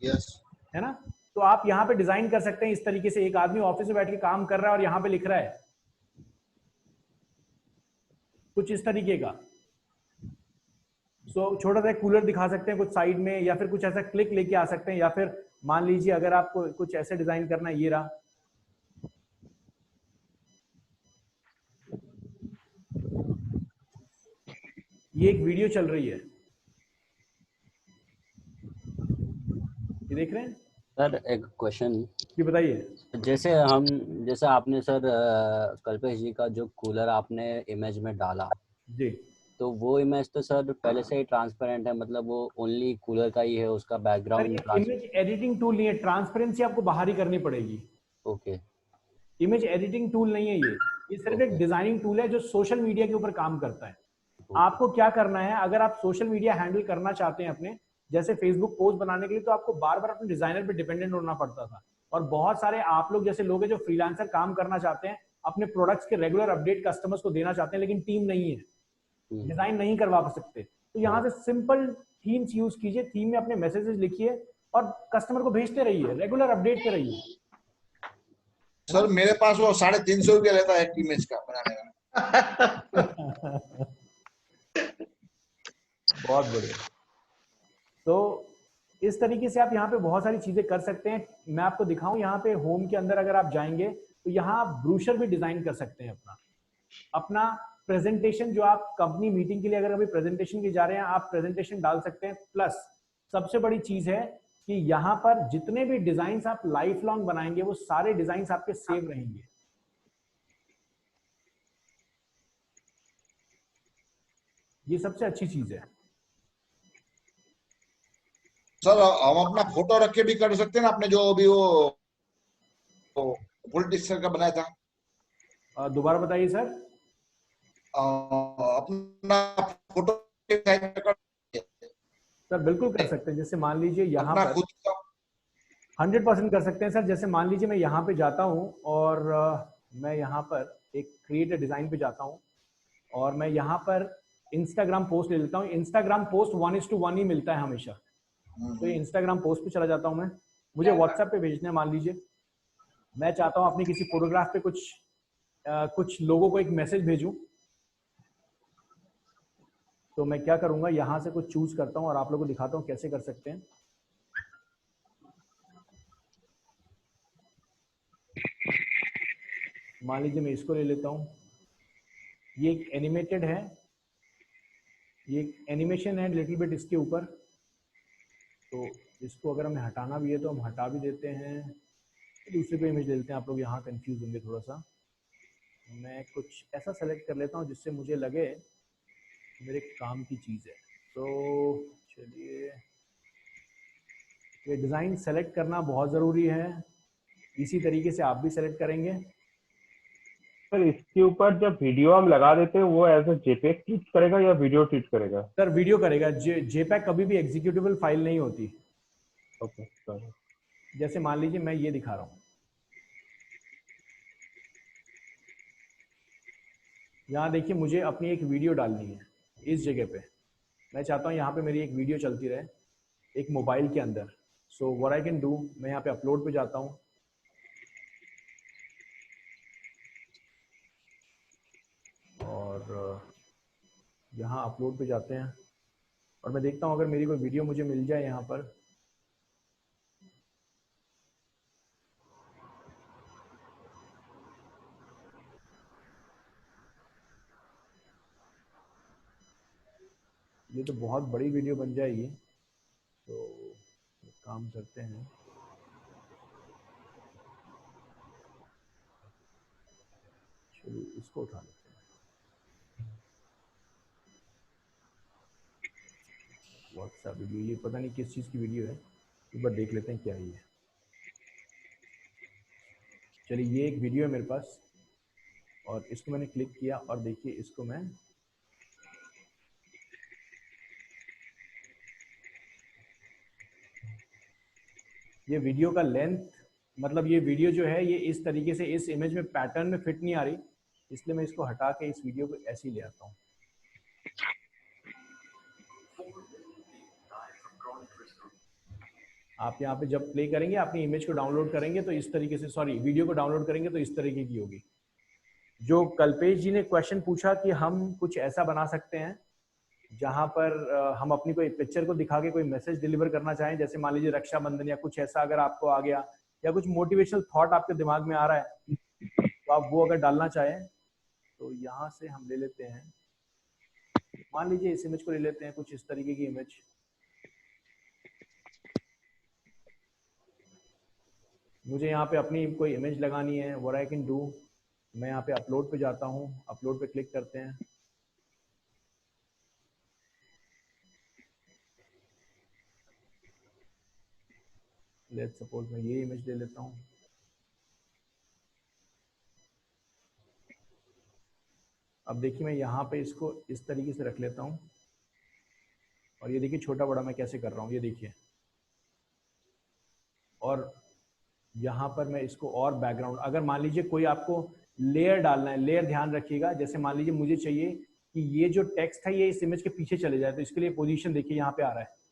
S4: यस,
S1: है ना? तो आप यहाँ पे डिजाइन कर सकते हैं इस तरीके से, एक आदमी ऑफिस में बैठ के काम कर रहा है और यहाँ पे लिख रहा है कुछ इस तरीके का। सो छोटा सा कूलर दिखा सकते हैं कुछ साइड में, या फिर कुछ ऐसा क्लिक लेके आ सकते हैं, या फिर मान लीजिए अगर आपको कुछ ऐसे डिजाइन करना है, ये रहा। ये एक वीडियो चल रही है, ये देख रहे हैं
S5: सर। एक क्वेश्चन,
S1: ये बताइए।
S5: जैसे आपने सर कल्पेश जी का जो कूलर आपने इमेज में डाला
S1: जी,
S5: तो वो इमेज तो सर पहले से ही ट्रांसपेरेंट है, मतलब वो ओनली कूलर का ही है, उसका बैकग्राउंड
S1: इमेज एडिटिंग टूल नहीं है, ट्रांसपेरेंसी आपको बाहर ही करनी पड़ेगी।
S5: ओके,
S1: इमेज एडिटिंग टूल नहीं है ये सिर्फ एक डिजाइनिंग टूल है जो सोशल मीडिया के ऊपर काम करता है। आपको क्या करना है, अगर आप सोशल मीडिया हैंडल करना चाहते हैं अपने, जैसे फेसबुक पोस्ट बनाने के लिए, तो आपको बार बार अपने डिजाइनर पे डिपेंडेंट होना पड़ता था। और बहुत सारे आप लोग जैसे लोग हैं जो फ्रीलांसर काम करना चाहते हैं, अपने प्रोडक्ट्स के रेगुलर अपडेट कस्टमर्स को देना चाहते हैं, लेकिन टीम नहीं है, डिजाइन नहीं करवा सकते। तो यहाँ से सिंपल थीम्स यूज कीजिए, थीम में अपने मैसेजेस लिखिए और कस्टमर को भेजते रहिए, रेगुलर अपडेट पे रहिए।
S4: सर मेरे पास वो 350 रुपया लेता है एक इमेज का बनाने का।
S1: बहुत बढ़िया। तो इस तरीके से आप यहाँ पे बहुत सारी चीजें कर सकते हैं। मैं आपको दिखाऊं, यहाँ पे होम के अंदर अगर आप जाएंगे तो यहाँ आप ब्रूशर भी डिजाइन कर सकते हैं अपना प्रेजेंटेशन। जो आप कंपनी मीटिंग के लिए अगर अभी प्रेजेंटेशन के जा रहे हैं, आप प्रेजेंटेशन डाल सकते हैं। प्लस सबसे बड़ी चीज है कि यहाँ पर जितने भी डिजाइन आप लाइफ लॉन्ग बनाएंगे वो सारे डिजाइन आपके सेव रहेंगे। ये सबसे अच्छी चीज है।
S4: सर हम अपना फोटो रख के भी कर सकते हैं ना, आपने जो अभी वो पॉलिटिक्स का बनाया था।
S1: दोबारा बताइए सर।
S4: अपना फोटो
S1: सर बिल्कुल कर सकते हैं। जैसे मान लीजिए यहाँ पर
S4: खुद का
S1: 100% कर सकते हैं सर। जैसे मान लीजिए मैं यहाँ पे जाता हूँ और मैं यहाँ पर एक क्रिएट डिजाइन पे जाता हूँ और मैं यहाँ पर इंस्टाग्राम पोस्ट ले लेता हूँ। इंस्टाग्राम पोस्ट 1:1 ही मिलता है हमेशा, तो ये इंस्टाग्राम पोस्ट पे चला जाता हूँ मैं। मुझे व्हाट्सएप पे भेजना है। मान लीजिए मैं चाहता हूं अपनी किसी फोटोग्राफ पे कुछ लोगों को एक मैसेज भेजूं, तो मैं क्या करूंगा, यहां से कुछ चूज करता हूं और आप लोगों को दिखाता हूं कैसे कर सकते हैं। मान लीजिए मैं इसको ले लेता हूं, ये एक एनिमेटेड है, ये एक एनिमेशन है लिटिल बिट इसके ऊपर, तो इसको अगर हमें हटाना भी है तो हम हटा भी देते हैं। दूसरे पे इमेज ले लेते हैं, आप लोग यहाँ कंफ्यूज होंगे थोड़ा सा। मैं कुछ ऐसा सेलेक्ट कर लेता हूँ जिससे मुझे लगे मेरे काम की चीज़ है। तो चलिए, ये डिज़ाइन सेलेक्ट करना बहुत ज़रूरी है, इसी तरीके से आप भी सेलेक्ट करेंगे।
S8: सर इसके ऊपर जब वीडियो हम लगा देते हैं वो एज ए जेपीईजी ट्रीट करेगा या वीडियो ट्रीट करेगा?
S1: सर वीडियो करेगा, जेपैक कभी भी एग्जीक्यूटेबल फाइल नहीं होती।
S8: Okay sir.
S1: जैसे मान लीजिए मैं ये दिखा रहा हूँ, यहाँ देखिए मुझे अपनी एक वीडियो डालनी है इस जगह पे। मैं चाहता हूँ यहाँ पे मेरी एक वीडियो चलती रहे एक मोबाइल के अंदर। So what I can do, मैं यहाँ पे अपलोड पे जाता हूँ, और यहाँ अपलोड पे जाते हैं और मैं देखता हूँ अगर मेरी कोई वीडियो मुझे मिल जाए यहाँ पर। ये तो बहुत बड़ी वीडियो बन जाएगी, तो एक काम करते हैं, चलिए इसको उठा लेते हैं। व्हाट्सएप वीडियो, ये पता नहीं किस चीज़ की वीडियो है, एक बार देख लेते हैं क्या है ये। चलिए ये एक वीडियो है मेरे पास और इसको मैंने क्लिक किया और देखिए इसको मैं ये वीडियो का लेंथ, मतलब ये वीडियो जो है ये इस तरीके से इस इमेज में पैटर्न में फिट नहीं आ रही, इसलिए मैं इसको हटा के इस वीडियो को ऐसे ही ले आता हूँ। आप यहाँ पे जब प्ले करेंगे अपनी इमेज को डाउनलोड करेंगे तो इस तरीके से, सॉरी वीडियो को डाउनलोड करेंगे तो इस तरीके की होगी। जो कल्पेश जी ने क्वेश्चन पूछा कि हम कुछ ऐसा बना सकते हैं जहां पर हम अपनी कोई पिक्चर को दिखा के कोई मैसेज डिलीवर करना चाहें, जैसे मान लीजिए रक्षाबंधन या कुछ ऐसा अगर आपको आ गया, या कुछ मोटिवेशनल थॉट आपके दिमाग में आ रहा है तो आप वो अगर डालना चाहें तो यहाँ से हम ले लेते हैं, मान लीजिए इस इमेज को ले लेते हैं, कुछ इस तरीके की इमेज। मुझे यहाँ पे अपनी कोई इमेज लगानी है, व्हाट आई कैन डू, मैं यहाँ पे अपलोड पे जाता हूँ, अपलोड पे क्लिक करते हैं। लेट्स सपोज मैं ये इमेज ले लेता हूँ, अब देखिए मैं यहाँ पे इसको इस तरीके से रख लेता हूँ और ये देखिए छोटा बड़ा मैं कैसे कर रहा हूँ, ये देखिए। और यहाँ पर मैं इसको और बैकग्राउंड, अगर मान लीजिए कोई आपको लेयर डालना है, लेयर ध्यान रखिएगा, जैसे मान लीजिए मुझे चाहिए कि ये जो टेक्स्ट है ये इस इमेज के पीछे चले जाए, तो इसके लिए पोजीशन देखिए यहाँ पे आ रहा है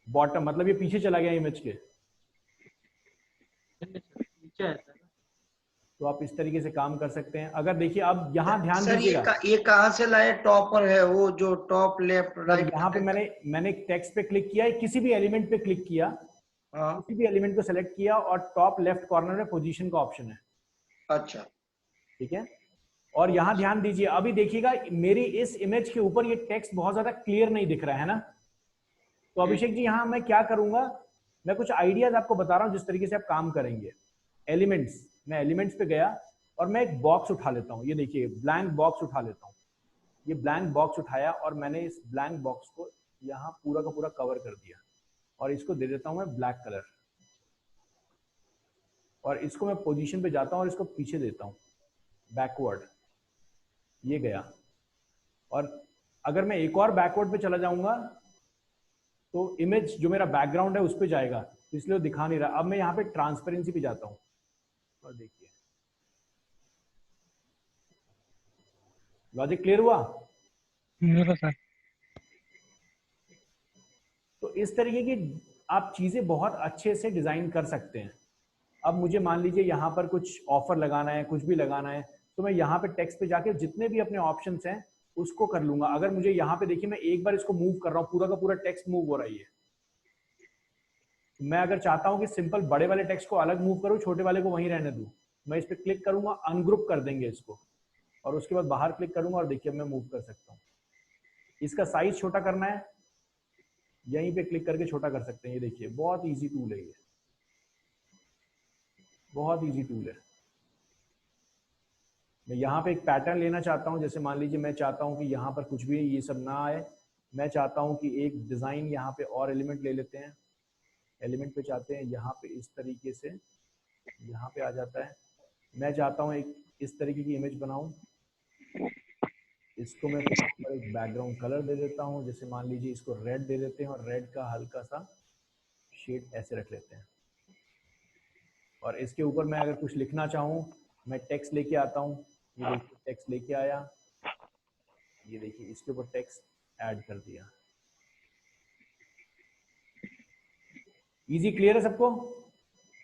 S1: बॉटम, मतलब ये पीछे चला गया इमेज के, तो आप इस तरीके से काम कर सकते हैं। अगर देखिए अब यहाँ ध्यान दीजिएगा,
S2: ये कहाँ से लाए, टॉप पर है वो जो टॉप लेफ्ट राइट,
S1: यहाँ पे मैंने टेक्स्ट पे क्लिक किया, किसी भी एलिमेंट पे क्लिक किया, किसी भी एलिमेंट को सेलेक्ट किया और टॉप लेफ्ट कॉर्नर में पोजीशन का ऑप्शन है।
S2: अच्छा
S1: ठीक है, और यहाँ ध्यान दीजिए, अभी देखिएगा मेरी इस इमेज के ऊपर ये टेक्स्ट बहुत ज्यादा क्लियर नहीं दिख रहा है ना। तो अभिषेक जी यहाँ मैं क्या करूंगा, मैं कुछ आइडियाज आपको बता रहा हूँ जिस तरीके से आप काम करेंगे। एलिमेंट्स, मैं एलिमेंट्स पे गया और मैं एक बॉक्स उठा लेता हूँ, ये देखिए ब्लैंक बॉक्स उठा लेता हूँ। ये ब्लैंक बॉक्स उठाया और मैंने इस ब्लैंक बॉक्स को यहाँ पूरा का पूरा कवर कर दिया और इसको दे देता हूँ मैं ब्लैक कलर, और इसको मैं पोजीशन पे जाता हूँ और इसको पीछे देता हूँ बैकवर्ड, ये गया। और अगर मैं एक और बैकवर्ड पे चला जाऊंगा तो इमेज जो मेरा बैकग्राउंड है उस पे जाएगा, इसलिए वो दिखा नहीं रहा। अब मैं यहाँ पे ट्रांसपेरेंसी पे जाता हूँ और देखिए लॉजिक क्लियर हुआ।
S7: सर।
S1: तो इस तरीके की आप चीजें बहुत अच्छे से डिजाइन कर सकते हैं। अब मुझे मान लीजिए यहाँ पर कुछ ऑफर लगाना है, कुछ भी लगाना है, तो मैं यहाँ पे टेक्स्ट पे जाके जितने भी अपने ऑप्शंस हैं उसको कर लूंगा। अगर मुझे यहाँ पे देखिए मैं एक बार इसको मूव कर रहा हूँ, पूरा का पूरा टेक्स्ट मूव हो रही है। मैं अगर चाहता हूँ कि सिंपल बड़े वाले टेक्स्ट को अलग मूव करूँ, छोटे वाले को वहीं रहने दूं, मैं इस पर क्लिक करूंगा, अनग्रुप कर देंगे इसको, और उसके बाद बाहर क्लिक करूंगा और देखिए मैं मूव कर सकता हूँ। इसका साइज छोटा करना है, यहीं पे क्लिक करके छोटा कर सकते हैं। ये देखिए बहुत इजी टूल है, ये बहुत इजी टूल है। मैं यहाँ पे एक पैटर्न लेना चाहता हूँ, जैसे मान लीजिए मैं चाहता हूँ कि यहाँ पर कुछ भी ये सब ना आए, मैं चाहता हूँ कि एक डिजाइन यहाँ पे और एलिमेंट ले लेते हैं। एलिमेंट पे चाहते हैं, यहाँ पे इस तरीके से यहाँ पे आ जाता है। मैं चाहता हूँ एक इस तरीके की इमेज बनाऊं, इसको मैं एक बैकग्राउंड कलर दे देता हूँ, जैसे मान लीजिए इसको रेड दे देते हैं और रेड का हल्का सा शेड ऐसे रख लेते हैं। और इसके ऊपर मैं अगर कुछ लिखना चाहूँ, मैं टेक्स्ट लेके आता हूँ, ये देखिए टेक्स्ट लेके आया, ये देखिए इसके ऊपर टेक्स्ट ऐड कर दिया। इजी, क्लियर है सबको?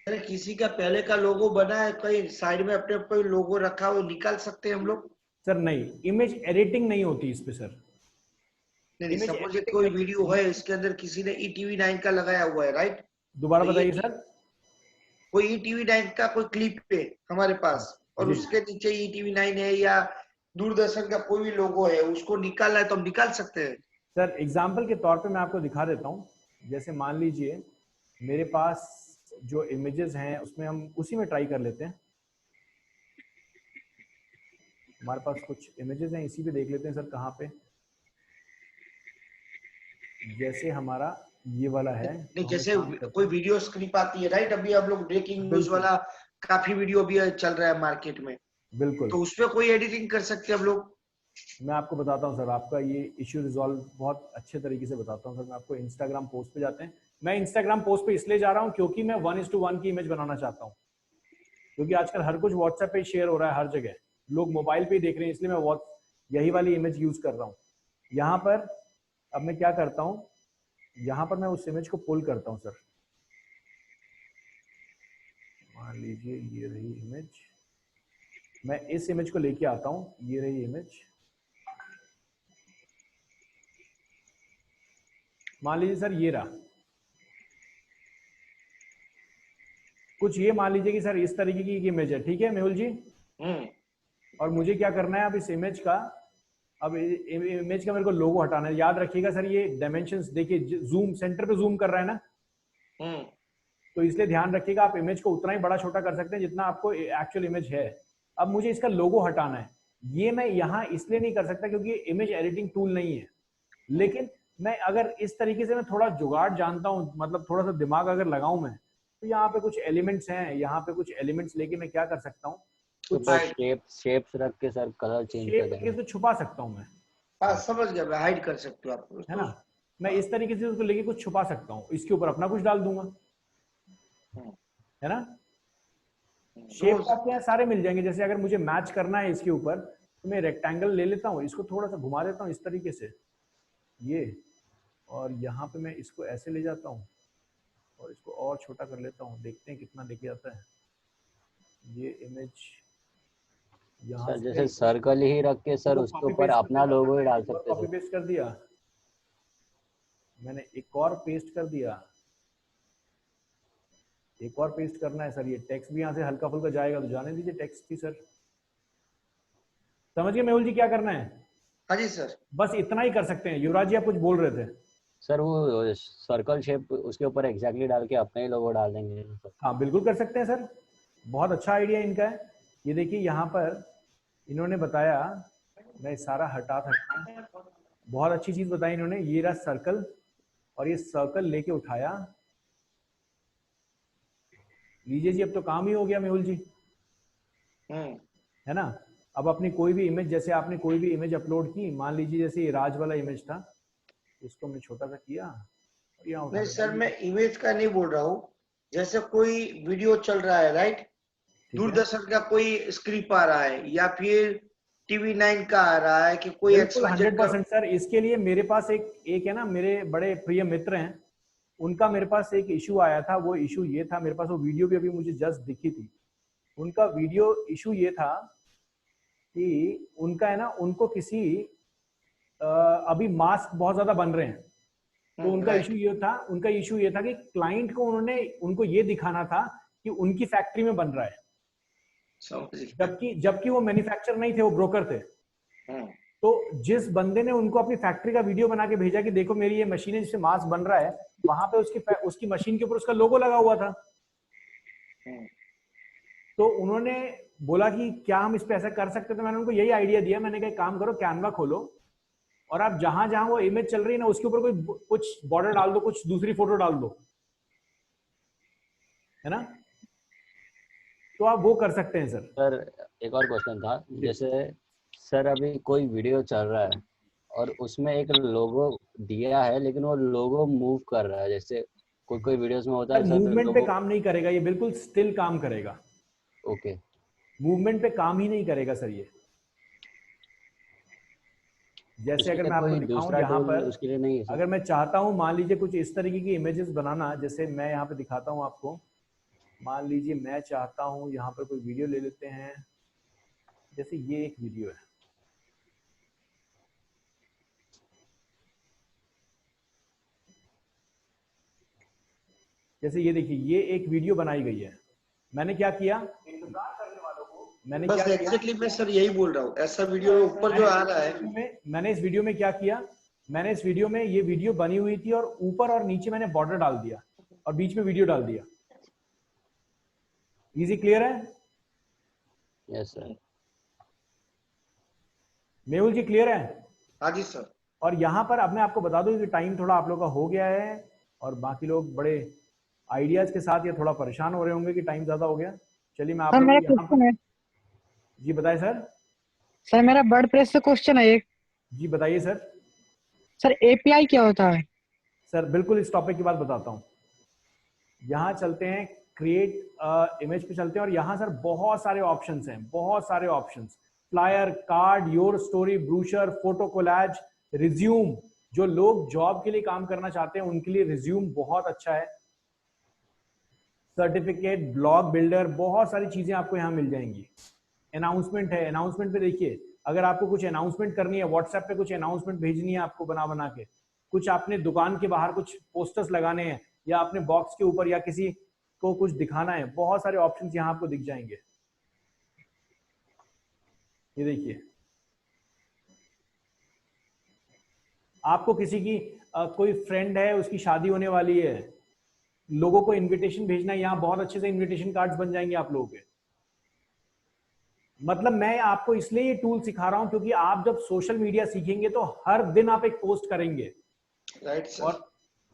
S2: अरे किसी का पहले का लोगो बना है, कहीं साइड में अपने कोई लोगो रखा, वो निकाल सकते हैं हम लोग?
S1: सर नहीं, इमेज एडिटिंग नहीं होती इस पे सर।
S2: नहीं, सपोज कोई वीडियो है, इसके अंदर किसी ने ETV9 का लगाया हुआ है, राइट?
S1: दोबारा बताइए सर।
S2: कोई ETV9 का कोई क्लिप है हमारे पास और उसके नीचे ETV9 है या दूरदर्शन का कोई भी लोगो है, उसको निकालना है तो हम निकाल सकते हैं?
S1: सर एग्जाम्पल के तौर पे मैं आपको दिखा देता हूँ। जैसे मान लीजिए मेरे पास जो इमेजेस हैं उसमें हम उसी में ट्राई कर लेते हैं। हमारे पास कुछ इमेजेस हैं, इसी पे देख लेते हैं सर कहाँ पे। जैसे हमारा ये वाला है,
S2: नहीं, जैसे कोई वीडियो स्क्रिप्ट आती है, राइट? अभी हम लोग ब्रेकिंग न्यूज वाला काफी वीडियो भी चल रहा है मार्केट में,
S1: बिल्कुल,
S2: तो उसपे कोई एडिटिंग कर सकते हैं हम लोग?
S1: मैं आपको बताता हूँ सर, आपका ये इश्यू रिजॉल्व बहुत अच्छे तरीके से बताता हूँ सर। मैं आपको इंस्टाग्राम पोस्ट पे जाते हैं। मैं इंस्टाग्राम पोस्ट पे इसलिए जा रहा हूँ क्योंकि मैं 1:1 की इमेज बनाना चाहता हूँ, क्योंकि आजकल हर कुछ व्हाट्सएप पे शेयर हो रहा है, हर जगह लोग मोबाइल पे ही देख रहे हैं, इसलिए मैं यही वाली इमेज यूज कर रहा हूँ। यहाँ पर अब मैं क्या करता हूँ, यहाँ पर मैं उस इमेज को पुल करता हूँ सर। मान लीजिए ये रही इमेज, मैं इस इमेज को लेके आता हूँ, ये रही इमेज। मान लीजिए सर ये रहा कुछ, ये मान लीजिए कि सर इस तरीके की इमेज है, ठीक है मेहुल जी? और मुझे क्या करना है अब इस इमेज का, अब इमेज का मेरे को लोगो हटाना है। याद रखिएगा सर, ये डायमेंशंस देखिए, जूम सेंटर पे जूम कर रहा है ना, तो इसलिए ध्यान रखिएगा आप इमेज को उतना ही बड़ा छोटा कर सकते हैं जितना आपको एक्चुअल इमेज है। अब मुझे इसका लोगो हटाना है, ये मैं यहाँ इसलिए नहीं कर सकता क्योंकि इमेज एडिटिंग टूल नहीं है, लेकिन मैं अगर इस तरीके से मैं थोड़ा जुगाड़ जानता हूँ, मतलब थोड़ा सा दिमाग अगर लगाऊं मैं, तो यहाँ पे कुछ एलिमेंट्स हैं, यहाँ पे कुछ एलिमेंट्स लेके मैं क्या कर सकता हूँ,
S5: कुछ शेप्स रख के सर कलर चेंज कर देंगे,
S1: तो छुपा सकता हूँ मैं।
S2: हाँ समझ गया, मैं हाइड कर सकते हो आप,
S1: है ना? मैं इस तरीके से उसको लेके कुछ छुपा सकता हूँ, इसके ऊपर अपना कुछ डाल दूंगा, है ना? शेप आपके यहाँ सारे मिल जाएंगे। जैसे अगर मुझे मैच करना है इसके ऊपर, तो मैं रेक्टेंगल ले लेता हूँ, इसको थोड़ा सा घुमा देता हूँ इस तरीके से, ये, और यहाँ पे मैं इसको ऐसे ले जाता हूँ और इसको और छोटा कर लेता हूँ। देखते हैं कितना लेके आता है ये इमेज।
S5: सर जैसे सर्कल ही रख के सर उसके ऊपर अपना लोगो ही डाल सकते हैं।
S1: कॉपी पेस्ट कर दिया मैंने, एक और पेस्ट कर दिया, एक और पेस्ट करना है सर। ये टेक्स्ट भी यहाँ से हल्का फुल्का जाएगा, तो जाने दीजिए टेक्स्ट की सर। समझ गए मेहुल जी क्या करना है?
S2: हाँ जी सर,
S1: बस इतना ही कर सकते हैं। युवराज जी आप कुछ बोल रहे थे
S5: सर? वो सर्कल शेप उसके ऊपर एग्जैक्टली डाल के अपना ही लोगो डाल देंगे।
S1: हाँ बिल्कुल कर सकते हैं सर, बहुत अच्छा आइडिया इनका है। ये देखिए यहाँ पर इन्होंने बताया, मैं सारा हटा सकता हूँ, बहुत अच्छी चीज बताई इन्होंने। ये रहा सर्कल, और ये सर्कल लेके उठाया, लीजिए जी अब तो काम ही हो गया मेहुल जी, है ना? अब अपनी कोई भी इमेज, जैसे आपने कोई भी इमेज अपलोड की, मान लीजिए जैसे ये राज वाला इमेज था, इसको मैं छोटा सा किया।
S2: नहीं सर, मैं इमेज का नहीं बोल रहा हूँ, जैसे कोई वीडियो चल रहा है, राइट? दूरदर्शन का कोई स्क्रिप्ट आ रहा है या फिर TV9 का आ रहा है कि कोई
S1: 100% सर। इसके लिए मेरे पास एक है ना, मेरे बड़े प्रिय मित्र हैं, उनका मेरे पास एक इशू आया था। वो इशू ये था, मेरे पास वो वीडियो भी अभी मुझे जस्ट दिखी थी। उनका वीडियो इशू ये था कि उनका है ना, उनको किसी अभी मास्क बहुत ज्यादा बन रहे हैं, तो उनका इशू ये था, कि क्लाइंट को उनको ये दिखाना था कि उनकी फैक्ट्री में बन रहा है, जबकि वो मैन्युफैक्चरर नहीं थे, वो ब्रोकर थे। तो जिस बंदे ने उनको अपनी फैक्ट्री का वीडियो बना के भेजा कि देखो मेरी ये मशीन है जिससे मास्क बन रहा है, वहां पे उसकी मशीन के ऊपर उसका लोगो लगा हुआ था। तो उन्होंने बोला कि क्या हम इस पे ऐसा कर सकते थे। मैंने उनको यही आइडिया दिया, मैंने कहा काम करो, कैनवा खोलो और आप जहां जहां वो इमेज चल रही है ना उसके ऊपर कुछ बॉर्डर डाल दो, कुछ दूसरी फोटो डाल दो, है ना। तो आप वो कर सकते हैं सर।
S5: सर एक और क्वेश्चन था, जैसे सर अभी कोई वीडियो चल रहा है और उसमें एक लोगो दिया है लेकिन वो लोगो मूव कर रहा है, जैसे कोई वीडियोस में होता है सर
S1: मूवमेंट पे काम नहीं करेगा ये, बिल्कुल स्टिल काम करेगा।
S5: ओके,
S1: मूवमेंट पे काम ही नहीं करेगा सर ये। जैसे अगर मैं आपको दिखाऊं यहाँ पर,
S5: उसके लिए नहीं है
S1: अगर मैं चाहता हूँ, मान लीजिए कुछ इस तरीके की इमेजेस बनाना, जैसे मैं यहाँ पे दिखाता हूँ आपको। मान लीजिए मैं चाहता हूँ यहाँ पर कोई वीडियो ले लेते हैं, जैसे ये एक वीडियो है, जैसे ये देखिए ये एक वीडियो बनाई गई है। मैंने क्या किया, इंतजार करने वालों को मैंने
S2: बस
S1: क्या
S2: एग्जैक्टली मैं सर यही बोल रहा हूँ, ऐसा वीडियो ऊपर जो आ रहा है,
S1: मैंने इस वीडियो में क्या किया, मैंने इस वीडियो में ये वीडियो बनी हुई थी और ऊपर और नीचे मैंने बॉर्डर डाल दिया और बीच में वीडियो डाल दिया। इजी क्लियर है?
S5: Yes sir.
S1: Mehul ji clear है?
S2: हाँ जी सर।
S1: और यहाँ पर अब मैं आपको बता दूं कि टाइम थोड़ा आप लोगों का हो गया है और बाकी लोग बड़े आइडियाज के साथ ये थोड़ा परेशान हो रहे होंगे कि टाइम ज्यादा हो गया। चलिए मैं आप
S7: सर मेरा
S1: लोगों को
S7: क्वेश्चन है।
S1: जी बताइए सर।
S7: सर मेरा वर्डप्रेस से क्वेश्चन है एक।
S1: जी बताइए सर।
S7: सर एपीआई क्या होता है?
S1: सर बिल्कुल इस टॉपिक की बात बताता हूँ। यहाँ चलते हैं क्रिएट इमेज पे चलते हैं और यहाँ सर बहुत सारे ऑप्शंस हैं, बहुत सारे options. Flyer, card, your story, brochure, photo collage, resume. जो लोग जॉब के लिए काम करना चाहते हैं उनके लिए रिज्यूम बहुत अच्छा है। सर्टिफिकेट, ब्लॉग बिल्डर, बहुत सारी चीजें आपको यहाँ मिल जाएंगी। अनाउंसमेंट है, अनाउंसमेंट पे देखिए, अगर आपको कुछ अनाउंसमेंट करनी है, व्हाट्सएप पे कुछ अनाउंसमेंट भेजनी है आपको बना के, कुछ आपने दुकान के बाहर कुछ पोस्टर्स लगाने हैं या अपने बॉक्स के ऊपर या किसी को कुछ दिखाना है, बहुत सारे ऑप्शंस यहाँ आपको दिख जाएंगे। ये देखिए, आपको किसी की कोई फ्रेंड है, उसकी शादी होने वाली है, लोगों को इनविटेशन भेजना है, यहाँ बहुत अच्छे से इनविटेशन कार्ड्स बन जाएंगे आप लोगों के। मतलब मैं आपको इसलिए ये टूल सिखा रहा हूं क्योंकि आप जब सोशल मीडिया सीखेंगे तो हर दिन आप एक पोस्ट करेंगे।
S2: Right sir.
S1: और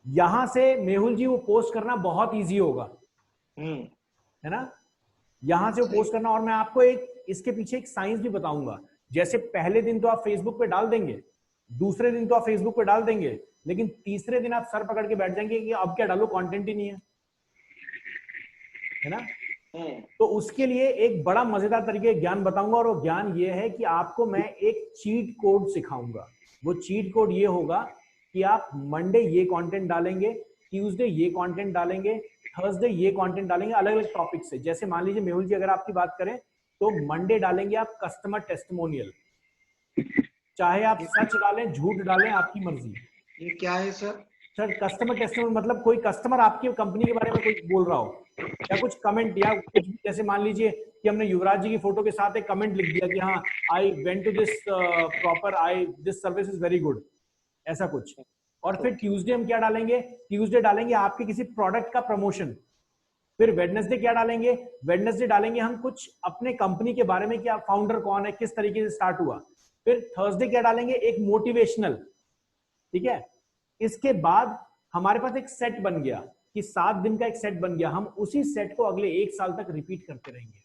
S1: यहां से मेहुल जी वो पोस्ट करना बहुत इजी होगा, है ना। यहां से वो पोस्ट करना, और मैं आपको एक इसके पीछे एक साइंस भी बताऊंगा। जैसे पहले दिन तो आप फेसबुक पे डाल देंगे, दूसरे दिन तो आप फेसबुक पे डाल देंगे, लेकिन तीसरे दिन आप सर पकड़ के बैठ जाएंगे कि अब क्या डालो, कंटेंट ही नहीं है ना। तो उसके लिए एक बड़ा मजेदार तरीके ज्ञान बताऊंगा, और वो ज्ञान ये है कि आपको मैं एक चीट कोड सिखाऊंगा। वो चीट कोड ये होगा कि आप मंडे ये कंटेंट डालेंगे, ट्यूसडे ये कंटेंट डालेंगे, थर्सडे ये कंटेंट डालेंगे, अलग अलग टॉपिक से। जैसे मान लीजिए मेहुल जी अगर आपकी बात करें तो मंडे डालेंगे आप कस्टमर टेस्टिमोनियल, चाहे आप सच डालें झूठ डालें आपकी मर्जी।
S2: ये क्या है सर?
S1: सर कस्टमर टेस्टिमोनियल मतलब कोई कस्टमर आपकी कंपनी के बारे में कुछ बोल रहा हो या कुछ कमेंट या कुछ, जैसे मान लीजिए कि हमने युवराज जी की फोटो के साथ एक कमेंट लिख दिया कि हाँ I went to this proper, I this service is very good, ऐसा कुछ। और फिर ट्यूसडे हम क्या डालेंगे, ट्यूसडे डालेंगे आपके किसी प्रोडक्ट का प्रमोशन। फिर वेडनेसडे क्या डालेंगे, वेडनेसडे डालेंगे हम कुछ अपने कंपनी के बारे में, क्या फाउंडर कौन है, किस तरीके से स्टार्ट हुआ। फिर थर्सडे क्या डालेंगे, एक मोटिवेशनल, ठीक है। इसके बाद हमारे पास एक सेट बन गया कि 7 दिन का एक सेट बन गया, हम उसी सेट को अगले 1 साल तक रिपीट करते रहेंगे।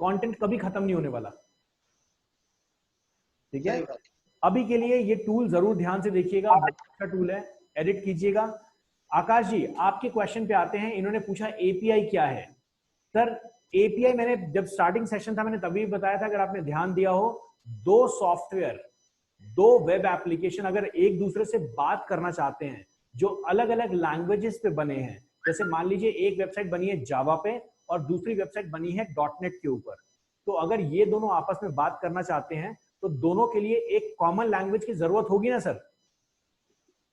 S1: कंटेंट कभी खत्म नहीं होने वाला, ठीक है। अभी के लिए ये टूल जरूर ध्यान से देखिएगा, बहुत अच्छा टूल है, एडिट कीजिएगा। आकाश जी आपके क्वेश्चन पे आते हैं। इन्होंने पूछा एपीआई क्या है। सर एपीआई मैंने जब स्टार्टिंग सेशन था मैंने तभी बताया था, अगर आपने ध्यान दिया हो, 2 सॉफ्टवेयर, 2 वेब एप्लीकेशन अगर एक दूसरे से बात करना चाहते हैं जो अलग अलग लैंग्वेजेस पे बने हैं। जैसे मान लीजिए एक वेबसाइट बनी है जावा पे और दूसरी वेबसाइट बनी है डॉटनेट के ऊपर, तो अगर ये दोनों आपस में बात करना चाहते हैं तो दोनों के लिए एक कॉमन लैंग्वेज की जरूरत होगी ना सर।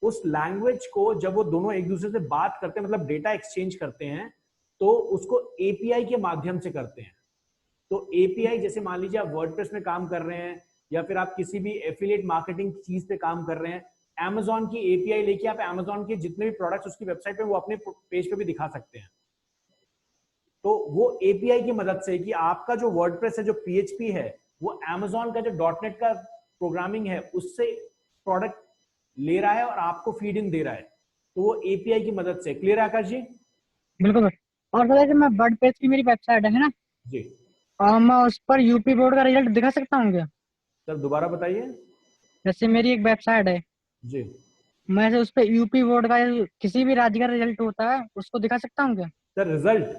S1: उस लैंग्वेज को जब वो दोनों एक दूसरे से बात करते हैं, मतलब डेटा एक्सचेंज करते हैं, तो उसको एपीआई के माध्यम से करते हैं। तो एपीआई जैसे मान लीजिए आप वर्डप्रेस में काम कर रहे हैं या फिर आप किसी भी एफिलिएट मार्केटिंग चीज पे काम कर रहे हैं, Amazon की एपीआई लेके आप Amazon के जितने भी प्रोडक्ट्स उसकी वेबसाइट पे वो अपने पेज पे भी दिखा सकते हैं। तो वो एपीआई की मदद से कि आपका जो वर्डप्रेस है, जो पीएचपी है, वो Amazon का जो डॉटनेट का प्रोग्रामिंग है उससे प्रोडक्ट ले रहा है और आपको फीडिंग दे रहा है, तो वो एपीआई की मदद से। क्लियर है आकाश जी?
S7: बिल्कुल सर। और सर जैसे मैं वर्डप्रेस की मेरी वेबसाइट है ना
S1: जी
S7: और मैं उस पर यूपी बोर्ड का रिजल्ट दिखा सकता हूँ क्या?
S1: सर दोबारा बताइए।
S7: जैसे मेरी एक वेबसाइट है,
S1: जी
S7: मैं से उस पर यूपी बोर्ड का किसी भी राज्य का रिजल्ट होता है उसको दिखा सकता हूँ क्या?
S1: सर रिजल्ट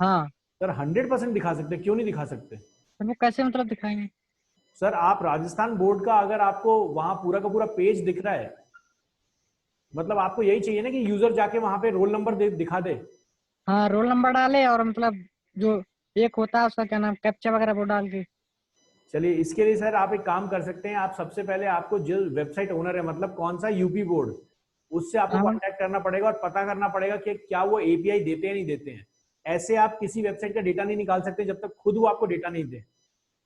S7: हाँ
S1: सर 100% दिखा सकते, क्यों नहीं दिखा सकते
S7: सर। वो कैसे मतलब दिखाएंगे?
S1: सर? आप राजस्थान बोर्ड का अगर आपको वहां पूरा का पूरा पेज दिख रहा है, मतलब आपको यही चाहिए ना कि यूजर जाके वहां पे रोल नंबर दिखा दे।
S7: हाँ, रोल नंबर डाले और मतलब जो एक होता है उसका क्या नाम, कैप्चा वगैरह वो डाल के।
S1: चलिए इसके लिए सर आप एक काम कर सकते हैं, आप सबसे पहले आपको जो वेबसाइट ओनर है, मतलब कौन सा यूपी बोर्ड, उससे आपको
S7: हाँ
S1: कांटेक्ट करना पड़ेगा और पता करना पड़ेगा कि क्या वो एपीआई देते हैं नहीं देते हैं। ऐसे आप किसी वेबसाइट का डेटा नहीं निकाल सकते जब तक खुद वो आपको डेटा नहीं दे,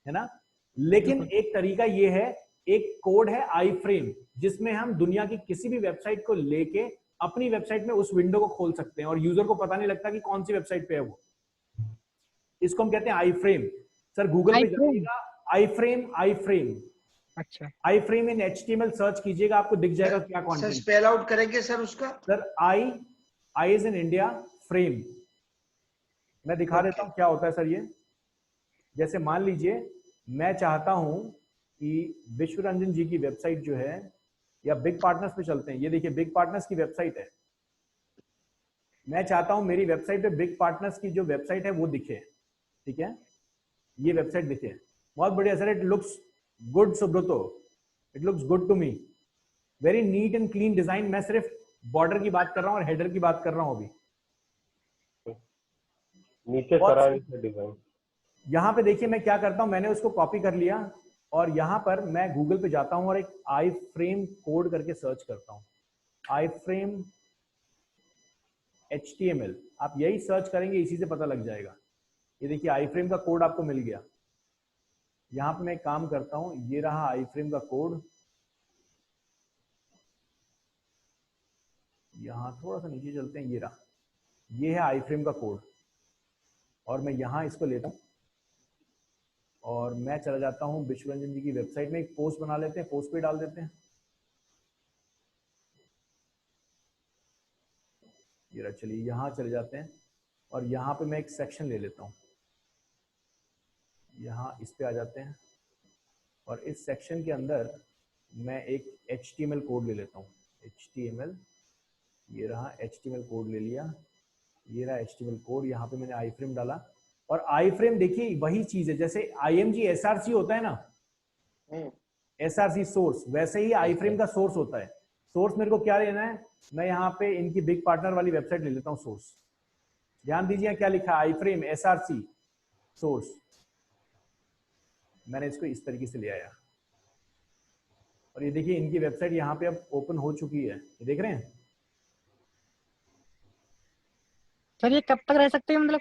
S1: है ना। लेकिन एक तरीका ये है, एक कोड है आई फ्रेम, जिसमें हम दुनिया की किसी भी वेबसाइट को लेके अपनी वेबसाइट में उस विंडो को खोल सकते हैं और यूजर को पता नहीं लगता कि कौन सी वेबसाइट पे है वो। इसको हम कहते हैं आई फ्रेम। सर गूगल पे
S7: iFrame?
S1: जाइएगा, आई फ्रेम, आई फ्रेम,
S7: अच्छा
S1: आई फ्रेम इन एचटीएमएल सर्च कीजिएगा, आपको दिख जाएगा क्या
S2: सर
S1: कंटेंट।
S2: स्पेल आउट करेंगे सर उसका?
S1: Sir I is in India, frame. मैं दिखा देता हूं क्या होता है सर। ये जैसे मान लीजिए मैं चाहता हूं कि विश्व रंजन जी की वेबसाइट जो है, या बिग पार्टनर्स पे चलते हैं, ये देखिए बिग पार्टनर्स की वेबसाइट है। मैं चाहता हूं मेरी वेबसाइट पे बिग पार्टनर्स की जो वेबसाइट है वो दिखे, ठीक है, ये वेबसाइट दिखे, बहुत बढ़िया sir. It looks good Subrato, it looks good to me, very neat and clean design. मैं सिर्फ बॉर्डर की बात कर रहा हूं और हेडर की बात कर रहा हूं अभी।
S8: नीचे करा है डिजाइन।
S1: यहाँ पे देखिए मैं क्या करता हूं, मैंने उसको कॉपी कर लिया और यहाँ पर मैं गूगल पे जाता हूं और एक आई फ्रेम कोड करके सर्च करता हूं, आई फ्रेम HTML। आप यही सर्च करेंगे, इसी से पता लग जाएगा। ये देखिए आई फ्रेम का कोड आपको मिल गया। यहाँ पे मैं एक काम करता हूं, ये रहा आई फ्रेम का कोड। यहाँ थोड़ा सा नीचे चलते हैं, ये रहा, ये है आई फ्रेम का कोड। और मैं यहाँ इसको लेता हूँ और मैं चला जाता हूँ विश्व रंजन जी की वेबसाइट में, एक पोस्ट बना लेते हैं, पोस्ट पे डाल देते हैं। ये रहा, चलिए यहाँ चले जाते हैं और यहाँ पे मैं एक सेक्शन ले लेता हूँ, यहाँ इस पे आ जाते हैं और इस सेक्शन के अंदर मैं एक HTML कोड ले लेता हूँ, HTML। ये रहा HTML कोड ले लिया, ये रहा HTML कोड। यहाँ पे मैंने आई फ्रेम डाला और आई फ्रेम देखिए वही चीज है, जैसे IMG SRC होता है ना, SRC सोर्स, वैसे ही आई फ्रेम का सोर्स होता है। सोर्स मेरे को क्या लेना है, मैं यहाँ पे इनकी बिग पार्टनर वाली वेबसाइट ले लेता हूँ सोर्स। ध्यान दीजिए क्या लिखा है, आई फ्रेम SRC सोर्स। मैंने इसको इस तरीके से ले आया और ये देखिए इनकी वेबसाइट यहाँ पे अब ओपन हो चुकी है, ये देख रहे हैं
S7: सर। ये कब तक रह सकते हैं मतलब?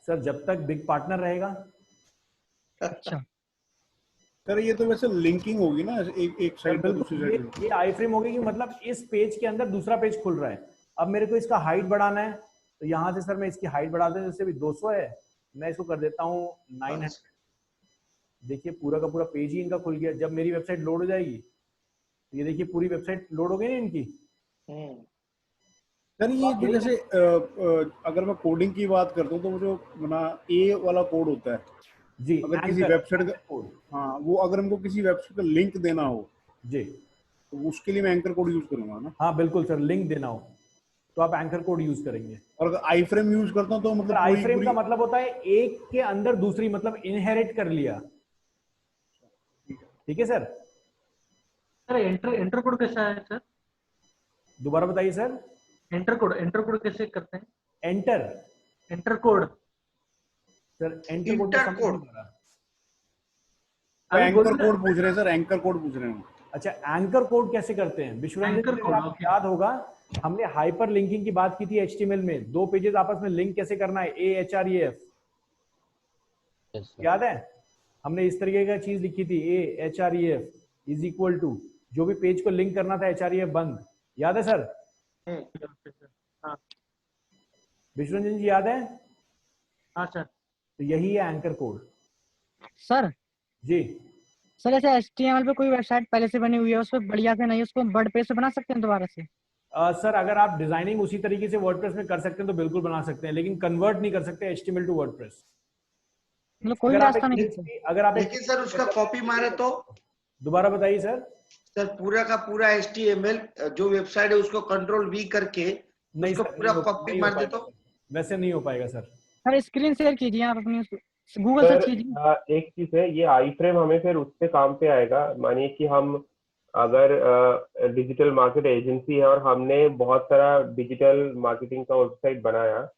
S1: सर जब तक बिग पार्टनर रहेगा।
S7: अच्छा
S6: सर ये तो वैसे लिंकिंग होगी ना, एक साइड पर दूसरी
S1: बिल्कुल,
S6: साइड।
S1: ये आई फ्रेम होगी कि मतलब इस पेज के अंदर दूसरा पेज खुल रहा है। अब मेरे को इसका हाइट बढ़ाना है, तो यहाँ से सर मैं इसकी हाइट बढ़ा देता हूँ, जैसे भी 200 है, मैं इसको कर देता हूँ 900। देखिए पूरा का पूरा पेज ही इनका खुल गया। जब मेरी वेबसाइट लोड हो जाएगी, तो ये देखिए पूरी वेबसाइट लोड हो गई ना इनकी।
S6: सर ये जो जैसे अगर मैं कोडिंग की बात करता हूँ तो वो जो बना ए वाला कोड होता है
S1: जी,
S6: अगर किसी वेबसाइट का कोड, हाँ वो अगर हमको किसी वेबसाइट का लिंक देना हो
S1: जी,
S6: तो उसके लिए मैं एंकर कोड यूज करूंगा ना?
S1: हाँ बिल्कुल सर, लिंक देना हो तो आप एंकर कोड यूज करेंगे।
S6: और अगर आई फ्रेम यूज करता हूँ तो मतलब
S1: आई फ्रेम का मतलब होता है एक के अंदर दूसरी, मतलब इनहेरिट कर लिया। ठीक है सर।
S3: सर एंटर कोड कैसा है सर?
S1: दोबारा बताइए सर।
S3: एंटर कोड कैसे करते हैं?
S1: Enter
S3: code
S1: sir, enter code तो समझ नहीं आ रहा।
S6: एंकर कोड पूछ रहे हैं सर, एंकर कोड पूछ रहे हैं।
S1: अच्छा, एंकर कोड कैसे करते हैं विश्वरंजन जी? अगर आपको याद होगा हमने हाइपर लिंकिंग की बात की थी HTML में, 2 पेजेस आपस में लिंक कैसे करना है, AHREF, याद है? हमने इस तरीके का चीज लिखी थी, AHREF इज इक्वल टू, जो भी पेज को लिंक करना था HREF बंद, याद है सर? विश्वरंजन जी याद है?
S3: हाँ सर।
S1: तो यही है एंकर कोड
S7: सर।
S1: जी
S7: सर ऐसे HTML पे कोई वेबसाइट पहले से बनी हुई है, उस पर बढ़िया से नहीं, उसको वर्डप्रेस पे बना सकते हैं दोबारा से?
S1: सर अगर आप डिजाइनिंग उसी तरीके से वर्डप्रेस में कर सकते हैं तो बिल्कुल बना सकते हैं, लेकिन कन्वर्ट नहीं कर सकते HTML टू वर्डप्रेस।
S7: मतलब कोई रास्ता नहीं है?
S1: अगर आप
S2: लेकिन सर उसका कॉपी मारे तो?
S1: दोबारा बताइए सर।
S2: सर पूरा का पूरा HTML जो वेबसाइट है उसको Ctrl+V करके
S1: नहीं
S2: उसको
S1: सर,
S2: पूरा कॉपी मार दे तो?
S1: वैसे नहीं हो पाएगा सर।
S7: सर स्क्रीन शेयर कीजिए आप अपनी, गूगल सर्च कीजिए।
S8: एक चीज है, ये आई फ्रेम हमें फिर उससे काम पे आएगा। मानिए कि हम अगर डिजिटल मार्केट एजेंसी है और हमने बहुत सारा डिजिटल मार्केटिंग का वेबसाइट बनाया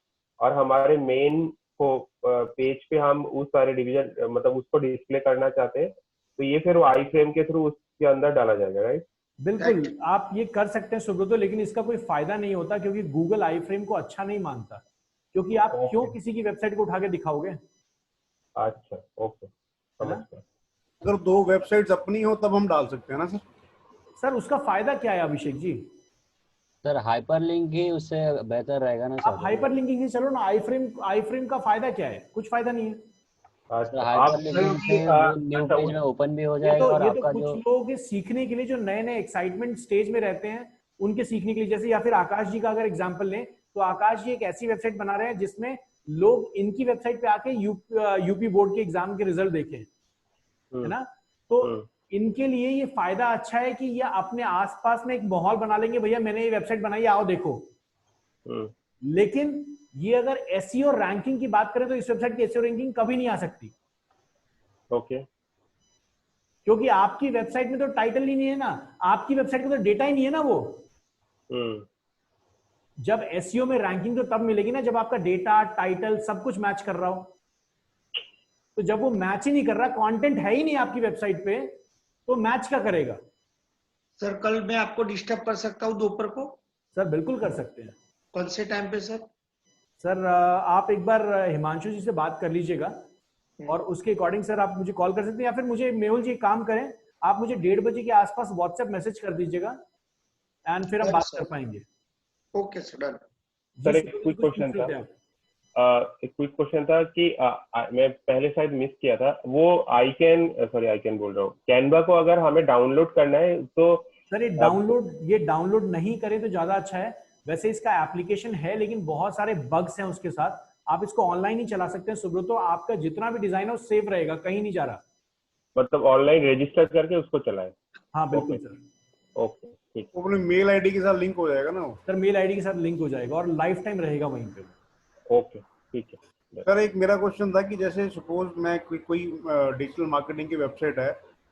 S8: और हमारे मेन को पेज पे हम उस सारे डिवीजन मतलब उसको डिस्प्ले करना चाहते हैं, तो ये फिर वो आई फ्रेम के थ्रू उसके अंदर डाला जाएगा, राइट?
S1: बिल्कुल आप ये कर सकते हैं सुब्रतो, लेकिन इसका कोई फायदा नहीं होता क्योंकि गूगल आई फ्रेम को अच्छा नहीं मानता, क्योंकि आप क्यों किसी की वेबसाइट को उठा के दिखाओगे?
S8: अच्छा, ओके, समझ गया।
S6: अगर 2 वेबसाइट्स अपनी हो तब हम डाल सकते हैं ना सर?
S1: सर उसका फायदा क्या है अभिषेक जी?
S5: सर हाइपरलिंक ही उससे बेहतर रहेगा ना सर।
S1: आप हाइपर लिंकिंग ही चलो ना, आई फ्रेम का फायदा क्या है? कुछ फायदा नहीं है।
S5: सर हाइपरलिंकिंग से वो न्यू पेज में ओपन भी हो जाएगा और आपका
S1: कुछ
S5: जो
S1: लोग सीखने के लिए जो नए नए एक्साइटमेंट स्टेज में रहते हैं उनके सीखने के लिए, जैसे या फिर आकाश जी का अगर एग्जांपल लें तो आकाश जी एक ऐसी वेबसाइट बना रहे हैं जिसमें लोग इनकी वेबसाइट पे आके यूपी बोर्ड के एग्जाम के रिजल्ट देखें, है ना? तो इनके लिए ये फायदा अच्छा है कि ये अपने आसपास में एक माहौल बना लेंगे, भैया मैंने ये वेबसाइट बनाई आओ देखो। लेकिन ये अगर एसईओ रैंकिंग की बात करें तो इस वेबसाइट की एसईओ रैंकिंग कभी नहीं आ सकती।
S8: ओके।
S1: क्योंकि आपकी वेबसाइट में तो टाइटल ही नहीं है ना, आपकी वेबसाइट में तो डेटा ही नहीं है ना वो। जब एसईओ में रैंकिंग तो तब मिलेगी ना जब आपका डेटा, टाइटल सब कुछ मैच कर रहा हो। तो जब वो मैच ही नहीं कर रहा, कंटेंट है ही नहीं आपकी वेबसाइट पे, तो मैच क्या करेगा?
S2: सर कल मैं आपको डिस्टर्ब कर सकता हूँ दोपहर को?
S1: सर बिल्कुल कर सकते हैं।
S2: कौन से टाइम पे सर?
S1: सर आप एक बार हिमांशु जी से बात कर लीजिएगा और उसके अकॉर्डिंग सर आप मुझे कॉल कर सकते हैं, या फिर मुझे मेहुल जी काम करें, आप मुझे 1:30 बजे के आसपास व्हाट्सएप मैसेज कर दीजिएगा एंड फिर हम बात कर पाएंगे।
S2: Okay sir, done.
S8: सर एक क्विक क्वेश्चन था, एक क्विक क्वेश्चन था कि मैं पहले शायद मिस किया था, वो आईकैन बोल रहा हूँ, कैनवा को अगर हमें डाउनलोड करना है तो
S1: सर ये डाउनलोड नहीं करें तो ज्यादा अच्छा है। वैसे इसका एप्लीकेशन है लेकिन बहुत सारे बग्स हैं उसके साथ, आप इसको ऑनलाइन ही चला सकते हैं सुब्रतो, आपका जितना भी डिजाइन है सेव रहेगा, कहीं नहीं जा रहा।
S8: मतलब ऑनलाइन रजिस्टर करके उसको चलाएं?
S1: हाँ बिल्कुल सर।
S8: ओके ठीक।
S6: वो अपने मेल आईडी के साथ लिंक हो जाएगा ना?
S1: सर मेल आईडी के साथ लिंक हो जाएगा और लाइफ टाइम रहेगा वहीं पे।
S8: ओके ठीक है।
S6: सर एक मेरा क्वेश्चन था कि जैसे सपोज मैं कोई डिजिटल मार्केटिंग की वेबसाइट है,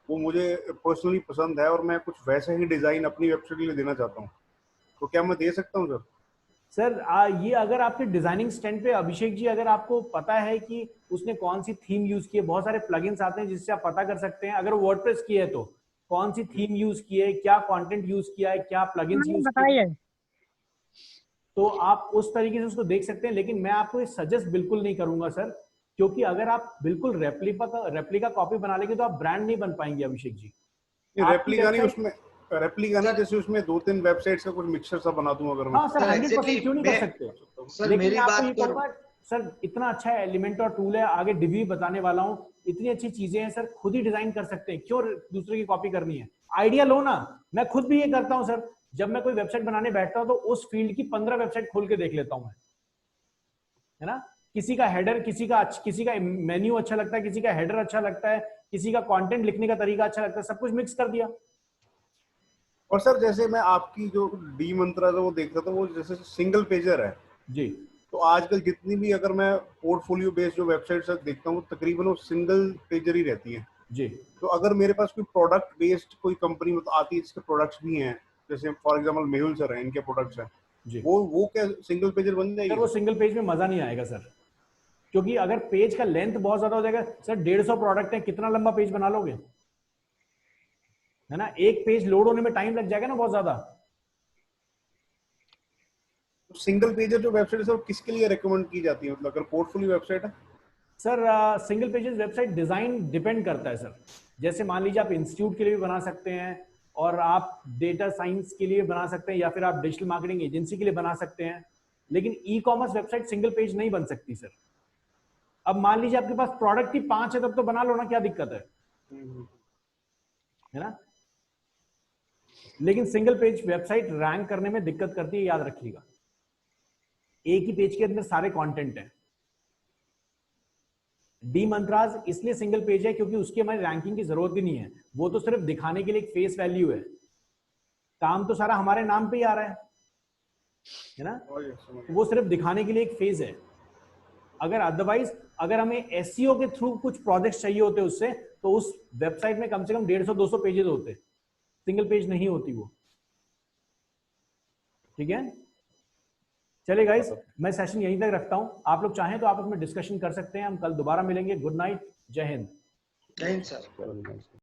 S6: वो मुझे पर्सनली पसंद है और मैं कुछ वैसे ही डिजाइन अपनी वेबसाइट के लिए देना चाहता हूँ, तो क्या मैं दे सकता हूँ सर?
S1: सर ये अगर आपके डिजाइनिंग स्टैंड पे अभिषेक जी, अगर आपको पता है कि उसने कौन सी थीम यूज की है, बहुत सारे प्लगइन्स आते हैं जिससे आप पता कर सकते हैं, अगर वो वर्डप्रेस की है तो कौन सी थीम यूज की है, क्या कंटेंट यूज किया है, क्या प्लगइन्स यूज किए हैं, तो आप उस तरीके से उसको देख सकते हैं। लेकिन मैं आपको ये सजेस्ट बिल्कुल नहीं करूंगा सर, क्योंकि अगर आप बिल्कुल रेप्लिका कॉपी बना लेंगे तो आप ब्रांड नहीं बन पाएंगे अभिषेक जी।
S6: रेप्लिका नहीं, उसमें रेप्लिका नहीं, जैसे उसमें 2-3 वेबसाइट्स का कुछ मिक्सचर सा बना दूं अगर मैं।
S1: हाँ सर 100% क्यों नहीं कर सकते
S2: सर?
S1: लेकिन
S2: मेरी
S1: आपको
S2: बात
S1: ये कहूंगा सर, इतना अच्छा एलिमेंट और टूल है, आगे डिवी बताने वाला हूँ, इतनी अच्छी चीजें हैं सर, खुद ही डिजाइन कर सकते हैं, क्यों दूसरे की कॉपी करनी है? आइडिया लो ना, मैं खुद भी ये करता हूँ सर, जब मैं कोई वेबसाइट बनाने बैठता हूँ तो उस फील्ड की 15 वेबसाइट खोल के देख लेता हूँ मैं, है ना? किसी का हेडर, किसी का मेन्यू अच्छा लगता है, किसी का हेडर अच्छा लगता है, किसी का कंटेंट लिखने का तरीका अच्छा लगता है, सब कुछ मिक्स कर दिया।
S6: और सर जैसे मैं आपकी जो डी मंत्रा वो देख रहा था, वो जैसे सिंगल पेजर है
S1: जी,
S6: तो आजकल जितनी भी अगर मैं पोर्टफोलियो बेस्ड जो वेबसाइट्स देखता हूँ तकरीबन वो सिंगल पेजर ही रहती है
S1: जी।
S6: तो अगर मेरे पास कोई प्रोडक्ट बेस्ड कोई कंपनी मतलब आती है जिसके प्रोडक्ट्स भी हैं जैसे फॉर एग्जांपल मेहुल सर हैं, इनके प्रोडक्ट्स हैं
S1: जी
S6: वो क्या सिंगल पेजर बन
S1: सर,
S6: जाएगी?
S1: वो सिंगल पेज में मजा नहीं आएगा सर, क्योंकि अगर पेज का लेंथ बहुत ज्यादा हो जाएगा सर, 150 प्रोडक्ट है, कितना लंबा पेज बना लोगे, है ना? एक पेज लोड होने में टाइम लग जाएगा ना बहुत ज्यादा।
S6: सिंगल पेजर जो वेबसाइट है सर किसके लिए रेकमेंड की जाती है, मतलब अगर पोर्टफोलियो वेबसाइट है?
S1: Sir single pages website design depend करता है सर। जैसे मान लीजिए आप इंस्टीट्यूट के लिए भी बना सकते हैं, और आप डेटा साइंस के लिए बना सकते हैं, या फिर आप डिजिटल मार्केटिंग एजेंसी के लिए बना सकते हैं, लेकिन e commerce website single page नहीं बन सकती सर। अब मान लीजिए आपके पास प्रोडक्ट ही 5 है, तब तो बना लो ना, क्या दिक्कत है ना? लेकिन सिंगल पेज वेबसाइट रैंक करने में दिक्कत करती है, याद रखिएगा। एक ही पेज के अंदर सारे कंटेंट हैं। डी मंत्राज इसलिए सिंगल पेज है क्योंकि उसकी हमारी रैंकिंग की जरूरत ही नहीं है, वो तो सिर्फ दिखाने के लिए एक फेस वैल्यू है, काम तो सारा हमारे नाम पे ही आ रहा है ना? वो सिर्फ दिखाने के लिए एक फेज है। अगर अदरवाइज अगर हमें एसईओ के थ्रू कुछ प्रोजेक्ट चाहिए होते उससे, तो उस वेबसाइट में कम से कम 150-200 पेजेस होते, सिंगल पेज नहीं होती वो। ठीक है, चलिए गाइस, मैं सेशन यहीं तक रखता हूं। आप लोग चाहें तो आप में डिस्कशन कर सकते हैं। हम कल दोबारा मिलेंगे। गुड नाइट, जय हिंद।
S2: जय हिंद सर।